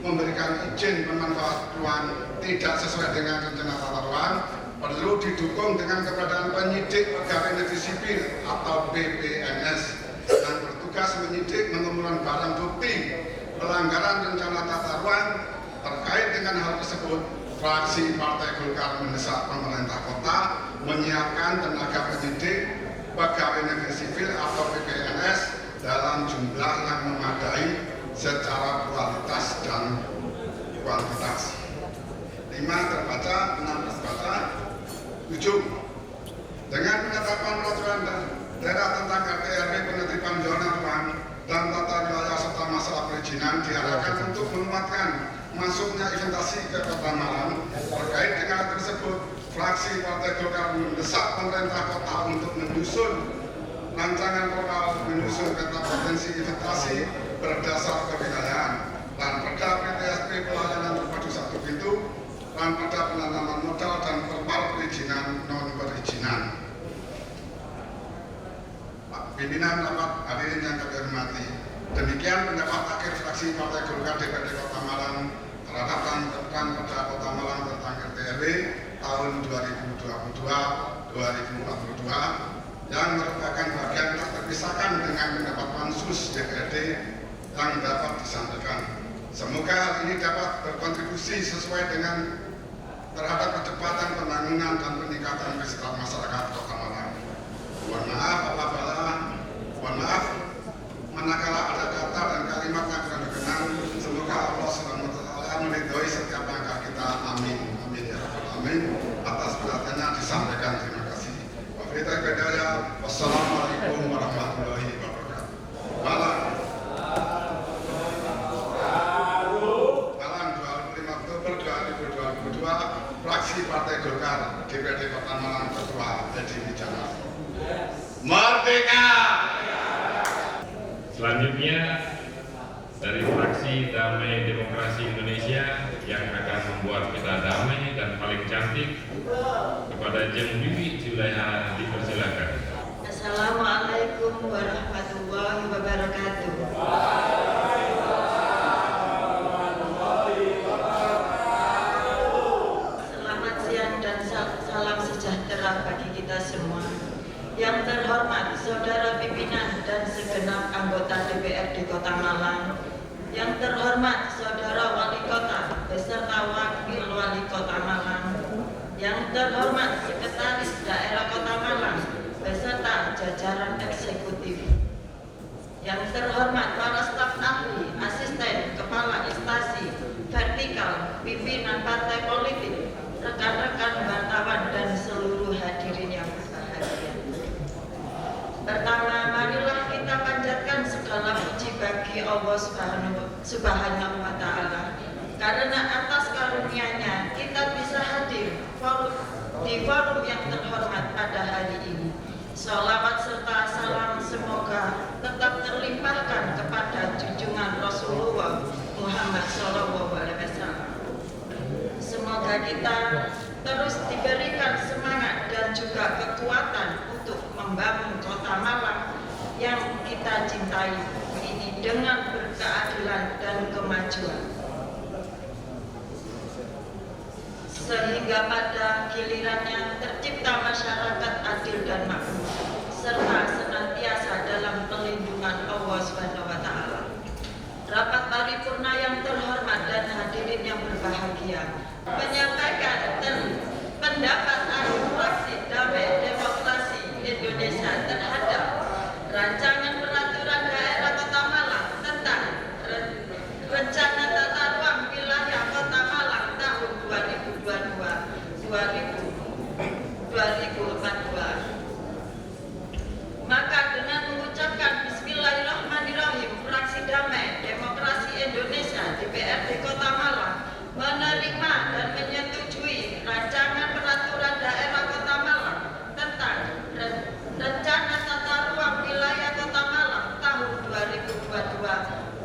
memberikan izin pemanfaat ruang tidak sesuai dengan rencana tata ruang, perlu didukung dengan keberadaan penyidik pegawai negeri sipil atau PPNS yang bertugas menyidik mengumpulkan barang bukti pelanggaran rencana tata ruang. Terkait dengan hal tersebut, fraksi Partai Golkar mendesak pemerintah kota menyiapkan tenaga penyidik pegawai negeri sipil atau PPNS dalam jumlah yang memadai secara kualitas dan kuantitas. 5. Terbaca. 6. Terbaca. 7. Dengan penetapan peraturan daerah tentang RT/RW penertiban zona ruang dan tata wilayah serta masalah perizinan diarahkan untuk menguatkan masuknya investasi ke Kota Malang. Terkait dengan hal tersebut, fraksi Partai Golkar mendesak pemerintah kota untuk menyusun rancangan lokal menyusun peta potensi investasi berdasar kewilayahan dan perda PTSP pelayanan terpadu satu pintu dan perda penanaman modal dan perpal perizinan non perizinan. Pimpinan rapat hadirin yang kami hormati, demikian pendapat akhir fraksi Partai Golkar DPRD Kota Malang terhadap rancangan perda Kota Malang tentang RT/RW tahun 2022-2042 yang merupakan bagian tak terpisahkan dengan pendapat pansus DPRD yang dapat disampaikan. Semoga hal ini dapat berkontribusi sesuai dengan terhadap percepatan pembangunan dan peningkatan kesejahteraan masyarakat Kota Malang. Mohon maaf manakala ada kata dan kalimat yang kurang berkenan. Semoga Allah SWT meridhoi setiap langkah kita. Amin. Amin ya rabbal alamin. Atas perhatiannya disampaikan. Terima kasih. Wassalamualaikum warahmatullahi wabarakatuh. Malang 25 Oktober 2022, fraksi Partai Golkar DPRD Kota Malang, Ketua Edi Wijana. Merdeka! Selanjutnya dari fraksi Damai Demokrasi Indonesia yang akan membuat peta damai dan paling cantik, kepada Jeng Bibi Julaiha dipersilakan. Assalamualaikum warahmatullahi wabarakatuh. Selamat siang dan salam sejahtera bagi kita semua. Yang terhormat Saudara Pimpinan dan segenap anggota DPRD Kota Malang, yang terhormat Saudara Wali Kota beserta Wakil Wali Kota Malang, yang terhormat Sekretaris Daerah Kota Malang beserta jajaran eksekutif, yang terhormat para staf ahli, asisten, kepala instansi, vertikal, pimpinan partai politik, rekan-rekan wartawan dan seluruh hadirin yang berbahagia. Pertama, marilah kita panjatkan segala puji bagi Allah Subhanahu wa Ta'ala, karena atas karunia-Nya kita bisa hadir di forum yang terhormat pada hari ini. Sholawat serta salam semoga tetap terlimpahkan kepada junjungan Rasulullah Muhammad SAW. Semoga kita terus diberikan semangat dan juga kekuatan untuk membangun Kota Malang yang kita cintai ini dengan berkeadilan dan kemajuan, sehingga pada gilirannya tercipta masyarakat adil dan makmur serta senantiasa dalam pelindungan Allah Subhanahu wa Ta'ala. Rapat paripurna yang terhormat dan hadirin yang berbahagia, menyampaikan pendapat akhir fraksi Damai Demokrasi Indonesia terhadap rancangan peraturan daerah Kota Malang tentang rencana tata ruang wilayah Kota Malang tahun 2022-2042. Maka dengan mengucapkan Bismillahirrahmanirrahim, fraksi Damai Demokrasi Indonesia DPRD Kota Malang menerima dan menyetujui rancangan peraturan daerah Kota Malang tentang rencana tata ruang wilayah Kota Malang tahun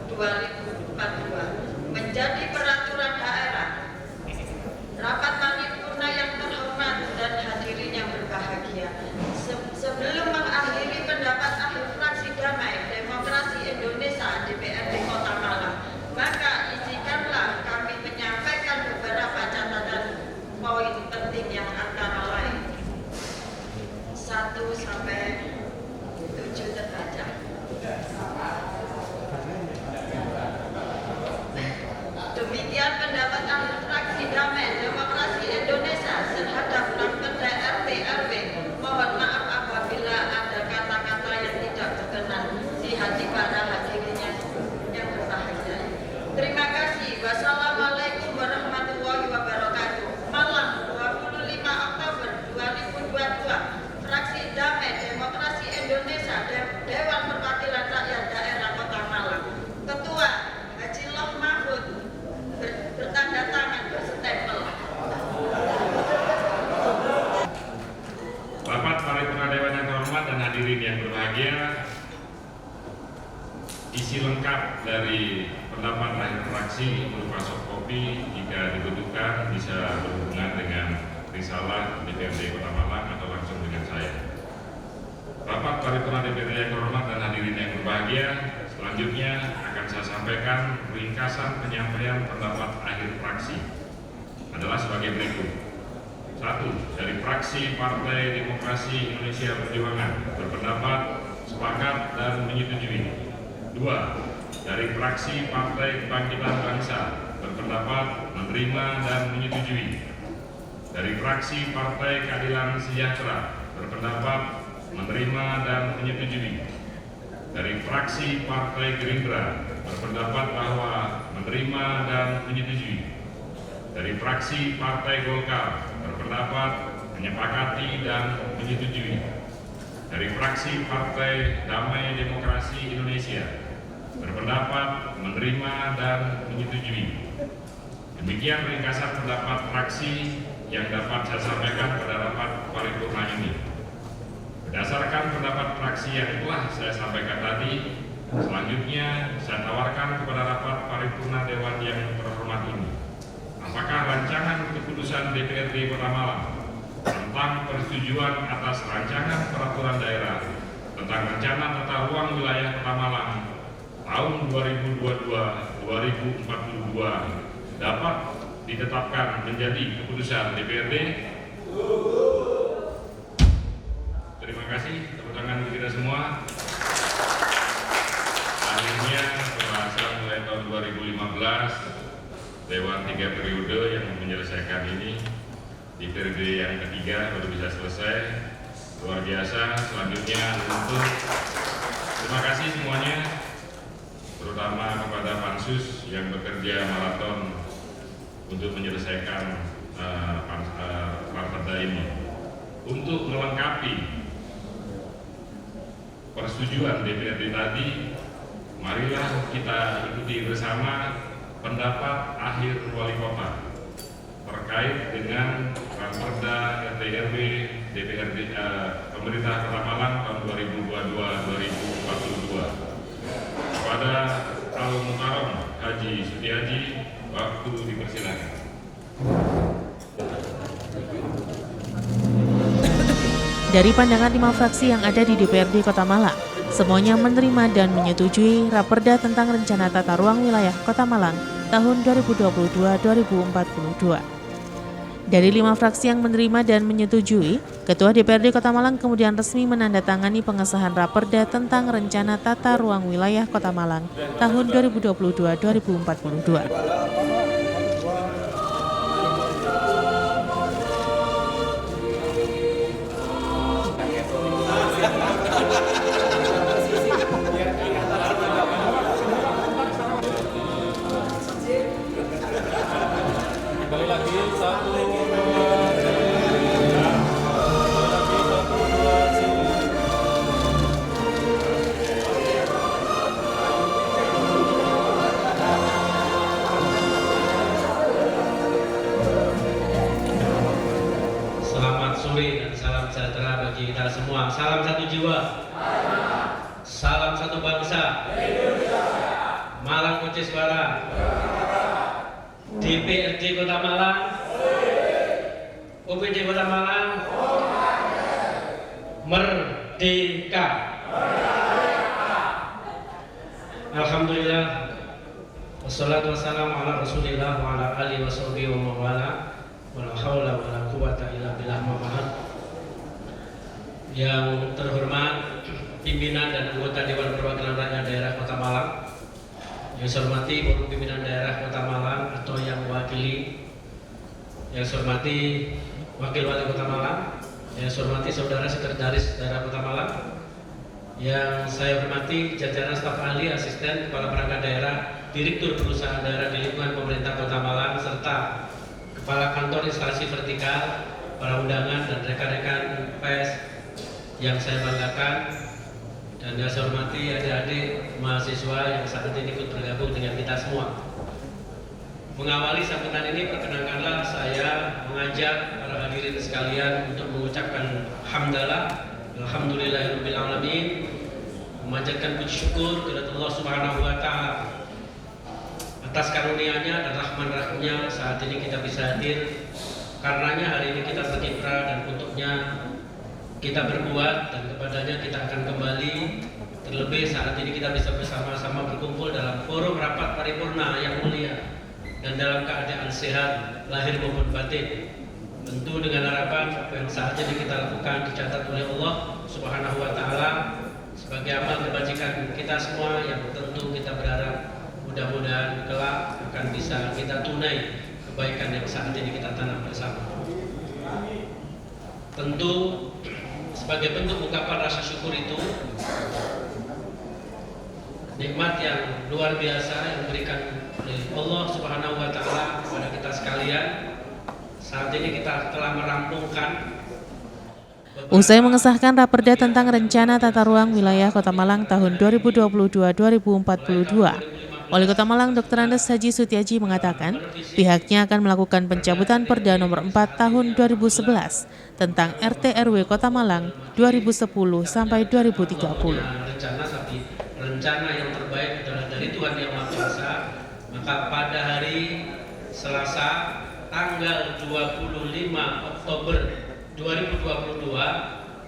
2022-2042 menjadi peraturan daerah. Rapat paripurna yang terhormat dan hadirin yang berbahagia, sebelum mengakhiri pendapat akhir fraksi Damai Demokrasi Indonesia DPRD Kota Malang, maka izinkanlah kami menyampaikan beberapa catatan poin penting yang antara lain 1 sampai 7 terbaca. Demikian pendapat akhir fraksi Damai Demokrasi Indonesia terhadap Perda RT/RW. Mohon maaf apabila ada kata-kata yang tidak berkenan di hati para hadirin yang berbahagia. Terima kasih. Wassalamualaikum warahmatullahi wabarakatuh. Malang 25 Oktober 2022, fraksi Damai Demokrasi Indonesia Dewan Perwakilan Rakyat Daerah Kota fraksi berupa soft copy jika dibutuhkan bisa berhubungan dengan risalah DPRD Kota Malang atau langsung dengan saya. Rapat paripurna DPRD yang terhormat dan hadirin yang berbahagia, selanjutnya akan saya sampaikan ringkasan penyampaian pendapat akhir fraksi adalah sebagai berikut. 1. Dari fraksi Partai Demokrasi Indonesia Perjuangan berpendapat sepakat dan menyetujui. 2. Dari fraksi Partai Kebangkitan Bangsa berpendapat menerima dan menyetujui. Dari fraksi Partai Keadilan Sejahtera berpendapat menerima dan menyetujui. Dari fraksi Partai Gerindra berpendapat bahwa menerima dan menyetujui. Dari fraksi Partai Golkar berpendapat menyepakati dan menyetujui. Dari fraksi Partai Damai Demokrasi Indonesia berpendapat menerima dan menyetujui. Demikian ringkasan pendapat fraksi yang dapat saya sampaikan pada rapat paripurna ini. Berdasarkan pendapat fraksi yang telah saya sampaikan tadi, selanjutnya saya tawarkan kepada rapat paripurna Dewan yang terhormat ini. Apakah rancangan keputusan DPRD Kota Malang tentang persetujuan atas rancangan peraturan daerah tentang rencana tata ruang wilayah Kota Malang tahun 2022-2042 dapat ditetapkan menjadi keputusan DPRD? Terima kasih, tepuk tangan kita semua. Akhirnya pembahasan mulai tahun 2015 Dewan 3 periode yang menyelesaikan ini di periode yang ketiga baru bisa selesai. Luar biasa. Selanjutnya untuk terima kasih semuanya, terutama kepada Pansus yang bekerja maraton untuk menyelesaikan perda ini. Untuk melengkapi persetujuan DPRD tadi, marilah kita ikuti bersama pendapat akhir wali kota terkait dengan Raperda RT/RW DPRD pemerintah Kota Malang tahun 2022-2042. Kepada Al-Mukarram Haji Sutiaji, waktu dipersilakan. Dari pandangan 5 fraksi yang ada di DPRD Kota Malang, semuanya menerima dan menyetujui Raperda tentang Rencana Tata Ruang Wilayah Kota Malang tahun 2022-2042. Dari 5 fraksi yang menerima dan menyetujui, Ketua DPRD Kota Malang kemudian resmi menandatangani pengesahan Raperda tentang Rencana Tata Ruang Wilayah Kota Malang tahun 2022-2042. Kita semua, salam satu jiwa, salam satu bangsa, Malang Putih Suara, DPRD Kota Malang, OPD Kota Malang, merdeka. Alhamdulillah, wassalatu wassalamu ala rasulillah wa ala alihi wa sahbihi wa mawala, wa la hawla wa la quwata illa billah ma'ahad. Yang terhormat pimpinan dan anggota Dewan Perwakilan Rakyat Daerah Kota Malang, yang saya hormati forum pimpinan daerah Kota Malang atau yang mewakili, yang saya hormati Wakil Wali Kota Malang, yang saya hormati Saudara Sekretaris Daerah Kota Malang, yang saya hormati jajaran staf ahli, asisten, kepala perangkat daerah, direktur perusahaan daerah di lingkungan pemerintah Kota Malang, serta kepala kantor instalasi vertikal, para undangan dan rekan-rekan pers yang saya banggakan, dan yang saya hormati adik-adik mahasiswa yang saat ini ikut bergabung dengan kita semua. Mengawali sambutan ini, perkenankanlah saya mengajak para hadirin sekalian untuk mengucapkan hamdalah, alhamdulillahirabbil alamin, memanjatkan puji syukur kepada Allah Subhanahu wa taala Atas karunia-Nya dan rahman-rahimnya saat ini kita bisa hadir. Karenanya hari ini kita berkiprah dan untuknya kita berbuat dan kepadanya kita akan kembali. Terlebih saat ini kita bisa bersama-sama berkumpul dalam forum rapat paripurna yang mulia dan dalam keadaan sehat lahir maupun batin. Tentu dengan harapan apa yang saat ini kita lakukan dicatat oleh Allah Subhanahu wa taala sebagai amal kebajikan kita semua yang tentu kita berharap mudah-mudahan kelak akan bisa kita tunai kebaikan yang saat ini kita tanam bersama. Tentu sebagai bentuk ungkapan rasa syukur itu nikmat yang luar biasa yang diberikan oleh Allah Subhanahu wa taala kepada kita sekalian. Saat ini kita telah merampungkan Usai mengesahkan Raperda tentang Rencana Tata Ruang Wilayah Kota Malang tahun 2022-2042, Wali Kota Malang Dr. Andes Haji Sutiaji mengatakan pihaknya akan melakukan pencabutan Perda nomor 4 tahun 2011 tentang RT RW Kota Malang 2010 sampai 2030. Rencana yang terbaik adalah dari Tuhan Yang Maha Kuasa. Maka pada hari Selasa tanggal 25 Oktober 2022,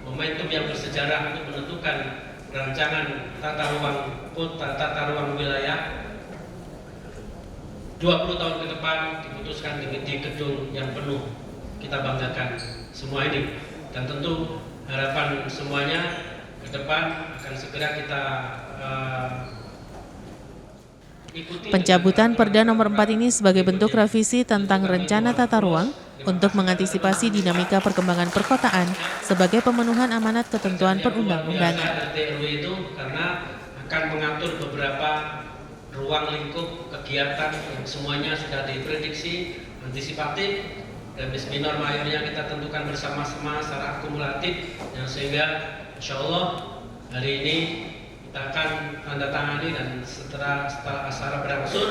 momentum yang bersejarah untuk menentukan rancangan tata ruang kota, tata ruang wilayah 20 tahun ke depan diputuskan di gedung yang penuh kita banggakan semua ini. Dan tentu harapan semuanya ke depan akan segera kita ikuti. Pencabutan Perda nomor 4 ini sebagai bentuk revisi tentang rencana tata ruang untuk mengantisipasi dinamika perkembangan perkotaan sebagai pemenuhan amanat ketentuan perundang-undangan. RT RW itu karena akan mengatur beberapa ruang lingkup kegiatan yang semuanya sudah diprediksi antisipatif dan bis minor mayornya kita tentukan bersama-sama secara akumulatif yang sehingga insya Allah hari ini kita akan tanda tangani dan setelah acara berangsur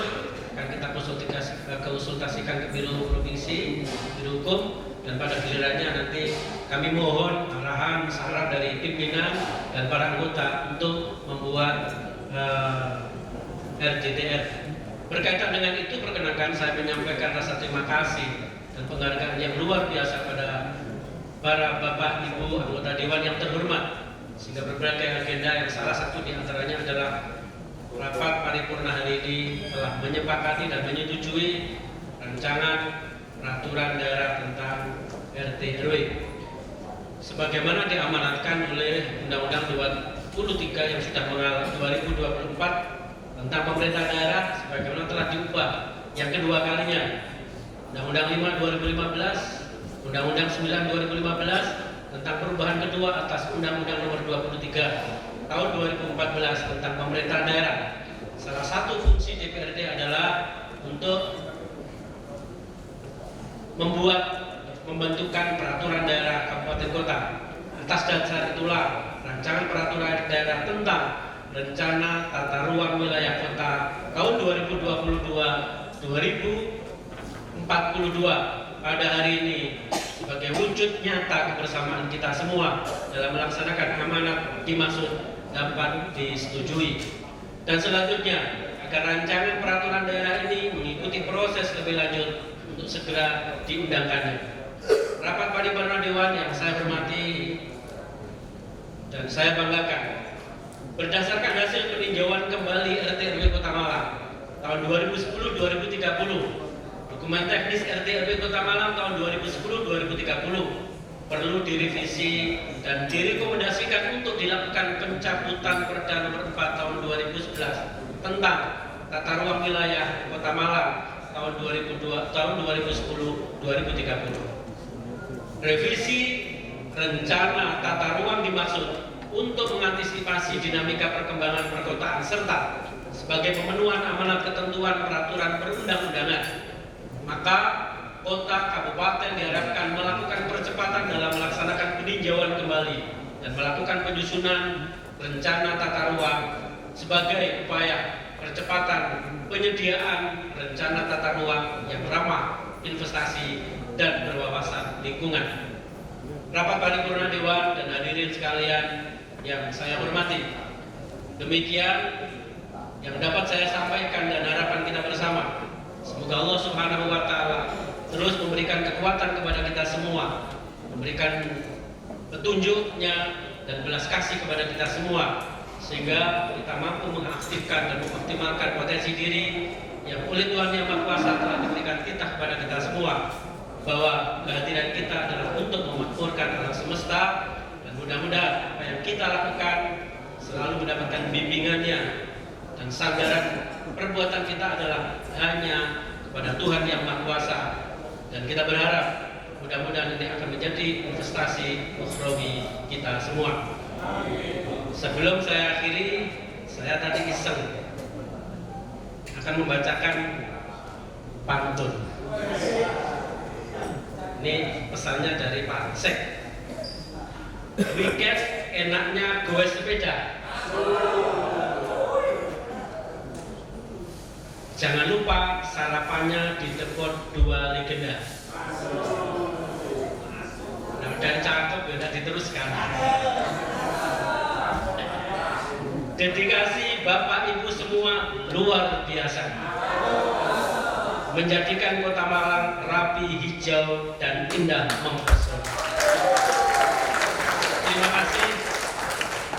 akan kita konsultasikan ke Biro Provinsi, Biro Hukum, dan pada gilirannya nanti kami mohon arahan saran dari pimpinan dan para anggota untuk membuat RJTR. Berkaitan dengan itu perkenankan saya menyampaikan rasa terima kasih dan penghargaan yang luar biasa pada para Bapak Ibu anggota Dewan yang terhormat, sehingga berbagai agenda yang salah satu diantaranya adalah rapat paripurna hari ini telah menyepakati dan menyetujui rancangan peraturan daerah tentang RT RW sebagaimana diamanatkan oleh Undang-Undang 23 yang sudah mengalah 2024 tentang pemerintah daerah sebagaimana telah diubah yang kedua kalinya Undang-Undang 5 2015, Undang-Undang 9 2015 tentang perubahan kedua atas Undang-Undang nomor 23 tahun 2014 tentang pemerintah daerah. Salah satu fungsi DPRD adalah untuk membentukkan peraturan daerah kabupaten kota. Atas dasar itulah rancangan peraturan daerah tentang rencana tata ruang wilayah kota tahun 2022-2042 pada hari ini sebagai wujud nyata kebersamaan kita semua dalam melaksanakan amanat dimaksud dapat disetujui. Dan selanjutnya agar rancangan peraturan daerah ini mengikuti proses lebih lanjut untuk segera diundangkannya. Rapat paripurna Dewan yang saya hormati dan saya banggakan, berdasarkan hasil peninjauan kembali RT RW Kota Malang tahun 2010-2030, dokumen teknis RT RW Kota Malang tahun 2010-2030 perlu direvisi dan direkomendasikan untuk dilakukan pencabutan Perda nomor 4 tahun 2011 tentang tata ruang wilayah Kota Malang tahun 2010-2030. Revisi rencana tata ruang dimaksud untuk mengantisipasi dinamika perkembangan perkotaan serta sebagai pemenuhan amanat ketentuan peraturan perundang-undangan. Maka kota kabupaten diharapkan melakukan percepatan dalam melaksanakan peninjauan kembali dan melakukan penyusunan rencana tata ruang sebagai upaya percepatan penyediaan rencana tata ruang yang ramah investasi dan berwawasan lingkungan. Rapat paripurna Dewan dan hadirin sekalian yang saya hormati, demikian yang dapat saya sampaikan dan harapan kita bersama, semoga Allah Subhanahu wa Ta'ala terus memberikan kekuatan kepada kita semua, memberikan petunjuknya dan belas kasih kepada kita semua, sehingga kita mampu mengaktifkan dan mengoptimalkan potensi diri yang oleh Tuhan Yang Maha Kuasa telah diberikan kita kepada kita semua, bahwa kehadiran kita adalah untuk memakmurkan alam semesta, dan mudah-mudahan apa yang kita lakukan selalu mendapatkan bimbingannya, dan sandaran perbuatan kita adalah hanya kepada Tuhan Yang Maha Kuasa, dan kita berharap mudah-mudahan ini akan menjadi investasi ukhrawi kita semua. Sebelum saya akhiri, saya tadi iseng akan membacakan pantun. Ini pesannya dari Pak Sek. Weekend enaknya goes sepeda. Jangan lupa sarapannya di depot 2 legenda. Dan cakep ya, diteruskan. Dedikasi Bapak Ibu semua luar biasa, menjadikan Kota Malang rapi, hijau, dan indah mempesona. Terima kasih.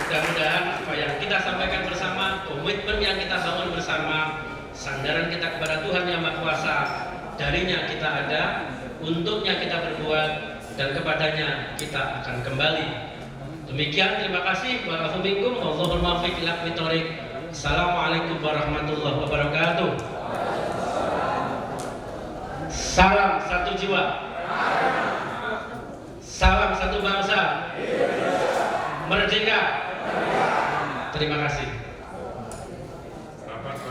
Mudah-mudahan apa yang kita sampaikan bersama, komitmen yang kita bangun bersama, sandaran kita kepada Tuhan Yang Maha Kuasa, darinya kita ada, untuknya kita berbuat, dan kepadanya kita akan kembali. Demikian, terima kasih. Wa'alaikumsalam warahmatullahi wabarakatuh. Assalamualaikum warahmatullahi wabarakatuh. Salam satu jiwa, salam satu bangsa, merdeka. Terima kasih.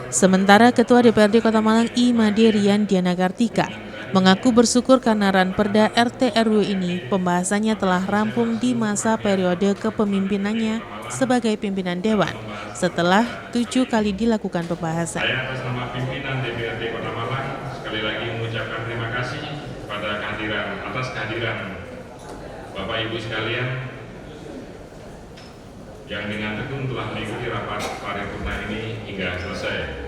Sementara Ketua DPRD Kota Malang I. Made Rian Diana Kartika mengaku bersyukur karena Ranperda RT RW ini pembahasannya telah rampung di masa periode kepemimpinannya sebagai pimpinan Dewan setelah 7 kali dilakukan pembahasan. Saya atas nama pimpinan DPRD Kota Malang sekali lagi mengucapkan terima kasih pada kehadiran Bapak Ibu sekalian yang dengan tekun telah mengikuti rapat paripurna ini hingga selesai.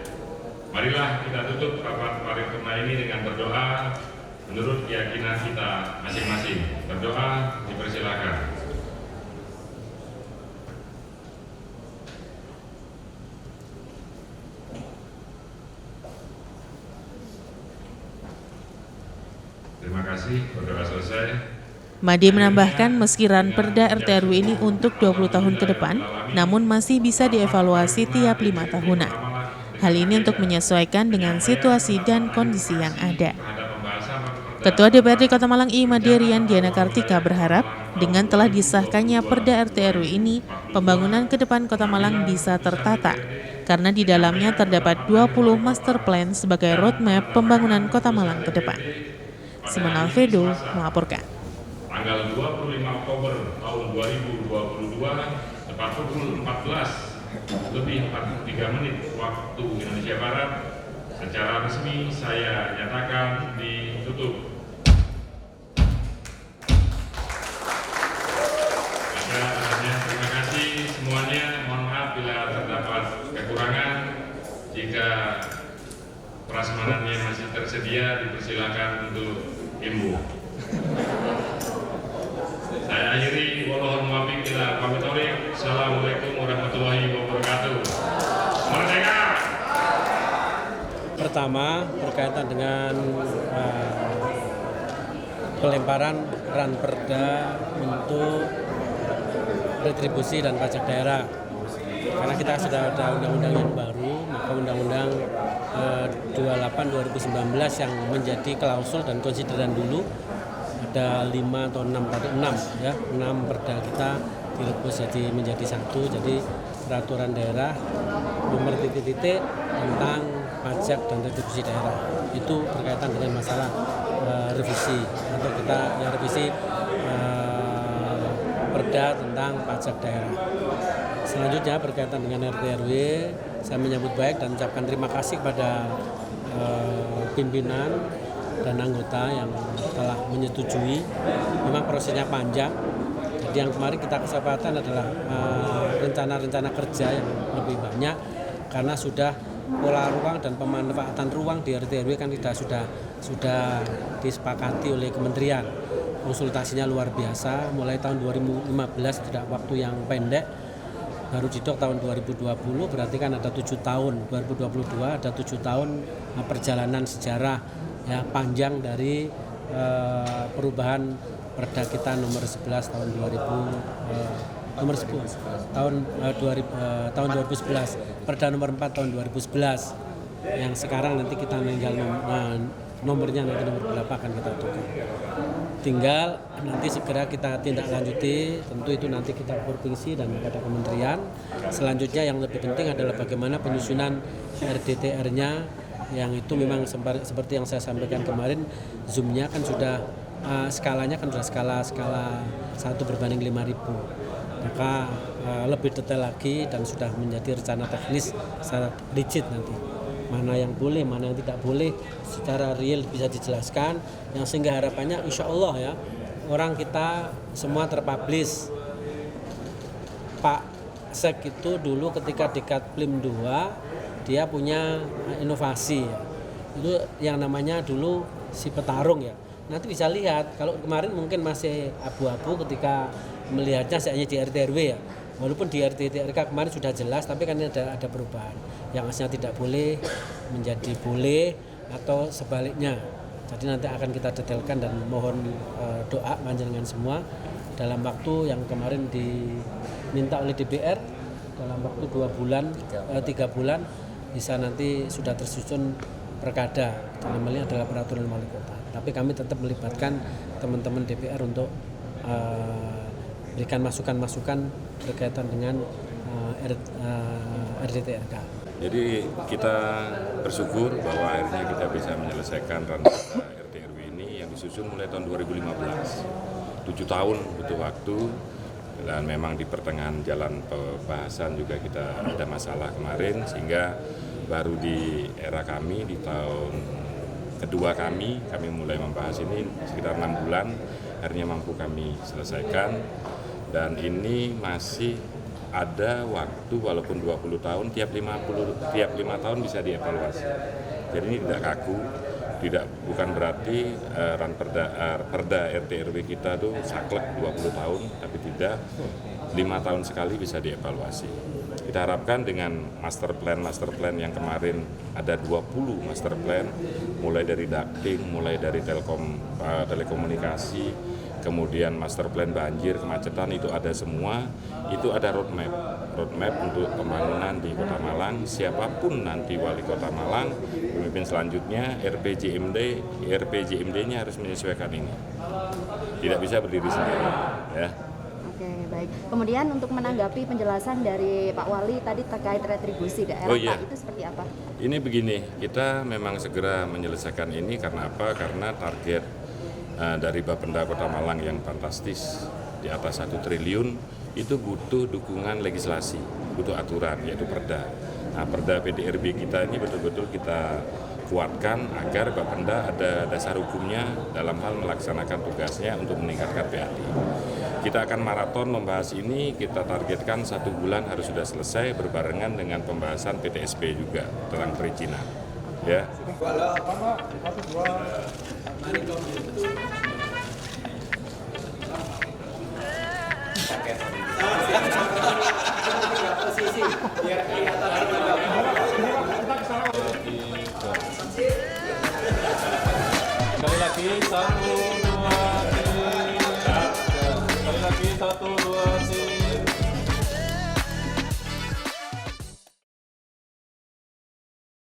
Marilah kita tutup rapat paripurna ini dengan berdoa menurut keyakinan kita masing-masing. Berdoa dipersilakan. Terima kasih, berdoa selesai. Made menambahkan meski Ranperda RT RW ini untuk 20 tahun ke depan, namun masih bisa dievaluasi tiap 5 tahunan. Hal ini untuk menyesuaikan dengan situasi dan kondisi yang ada. Ketua DPRD Kota Malang I. Made Rian Diana Kartika berharap dengan telah disahkannya Perda RT RW ini, pembangunan ke depan Kota Malang bisa tertata, karena di dalamnya terdapat 20 master plan sebagai roadmap pembangunan Kota Malang ke depan. Simon Alfredo melaporkan. Tanggal 25 Oktober tahun 2022, tepat pukul 14:43 waktu Indonesia Barat, secara resmi saya nyatakan ditutup. Terima kasih semuanya. Mohon maaf bila terdapat kekurangan. Jika prasmanannya masih tersedia, dipersilakan untuk imbu. Saya akhiri, wallahul muwaffiq ila aqwamit thoriq. Assalamualaikum warahmatullahi wabarakatuh. Merdeka. Pertama, berkaitan dengan pelemparan Ranperda untuk retribusi dan pajak daerah. Karena kita sudah ada undang-undang yang baru, maka undang-undang 28/2019 yang menjadi klausul dan konsideran dulu ada 5 atau 6 tadi 6 ya, 6 perda kita direbus jadi menjadi satu. Jadi peraturan daerah nomor titik-titik tentang pajak dan retribusi daerah itu berkaitan dengan masalah revisi atau kita ya revisi perda tentang pajak daerah. Selanjutnya berkaitan dengan RT RW, saya menyambut baik dan ucapkan terima kasih kepada pimpinan dan anggota yang telah menyetujui. Memang prosesnya panjang. Jadi yang kemarin kita kesepakatan adalah rencana-rencana kerja yang lebih banyak karena sudah pola ruang dan pemanfaatan ruang di RT RW kan sudah disepakati oleh kementerian. Konsultasinya luar biasa, mulai tahun 2015 tidak waktu yang pendek, baru didok tahun 2020, berarti kan ada 7 tahun, 2022 ada 7 tahun perjalanan sejarah ya panjang dari perubahan Perda kita nomor 11 tahun 2000 nomor 10 tahun 2011, Perda nomor 4 tahun 2011 yang sekarang nanti kita tinggal nomornya nanti nomor berapa akan kita tukar. Tinggal nanti segera kita tindak lanjuti, tentu itu nanti kita provinsi dan kepada kementerian. Selanjutnya yang lebih penting adalah bagaimana penyusunan RDTR-nya, yang itu memang seperti yang saya sampaikan kemarin, zoomnya kan sudah skalanya kan sudah skala 1/5000, maka lebih detail lagi dan sudah menjadi rencana teknis secara rigid nanti. Mana yang boleh, mana yang tidak boleh secara real bisa dijelaskan, yang sehingga harapannya insya Allah ya orang kita semua terpublish. Pak Sek itu dulu ketika di Katplim 2 dia punya inovasi ya. Itu yang namanya dulu si petarung ya. Nanti bisa lihat, kalau kemarin mungkin masih abu-abu ketika melihatnya hanya di RT RW ya. Walaupun di RT/RK kemarin sudah jelas, tapi kan ada perubahan. Yang aslinya tidak boleh menjadi boleh atau sebaliknya. Jadi nanti akan kita detailkan dan mohon doa panjenengan semua dalam waktu yang kemarin diminta oleh DPR dalam waktu 2 bulan, 3 bulan bisa nanti sudah tersusun perkada. Dalam hal ini adalah peraturan wali kota. Tapi kami tetap melibatkan teman-teman DPR untuk berikan masukan-masukan berkaitan dengan RDTRK. Jadi kita bersyukur bahwa akhirnya kita bisa menyelesaikan ranperda RT RW ini yang disusun mulai tahun 2015. 7 tahun butuh waktu, dan memang di pertengahan jalan pembahasan juga kita ada masalah kemarin, sehingga baru di era kami, di tahun kedua kami mulai membahas ini sekitar 6 bulan, akhirnya mampu kami selesaikan. Dan ini masih ada waktu walaupun 20 tahun, tiap 5 tahun bisa dievaluasi. Jadi ini tidak kaku, bukan berarti perda RT RW kita tuh saklek 20 tahun, tapi tidak, 5 tahun sekali bisa dievaluasi. Kita harapkan dengan master plan yang kemarin ada 20 master plan, mulai dari ducting, mulai dari telekomunikasi, kemudian master plan banjir, kemacetan, itu ada semua, itu ada roadmap untuk pembangunan di Kota Malang. Siapapun nanti wali Kota Malang, pemimpin selanjutnya, RPJMD-nya harus menyesuaikan ini. Tidak bisa berdiri sendiri, ya. Oke, baik. Kemudian untuk menanggapi penjelasan dari Pak Wali tadi terkait retribusi daerah, Pak, itu seperti apa? Ini begini, kita memang segera menyelesaikan ini karena apa? Karena target dari Bapenda Kota Malang yang fantastis di atas 1 triliun itu butuh dukungan legislasi, butuh aturan, yaitu perda. Nah, perda PDRB kita ini betul-betul kita kuatkan agar Bapenda ada dasar hukumnya dalam hal melaksanakan tugasnya untuk meningkatkan PAD. Kita akan maraton membahas ini, kita targetkan 1 bulan harus sudah selesai berbarengan dengan pembahasan PTSP juga tentang perizinan. Ya. Sekali lagi 1, 2, 3. Sekali lagi 1, 2, 3.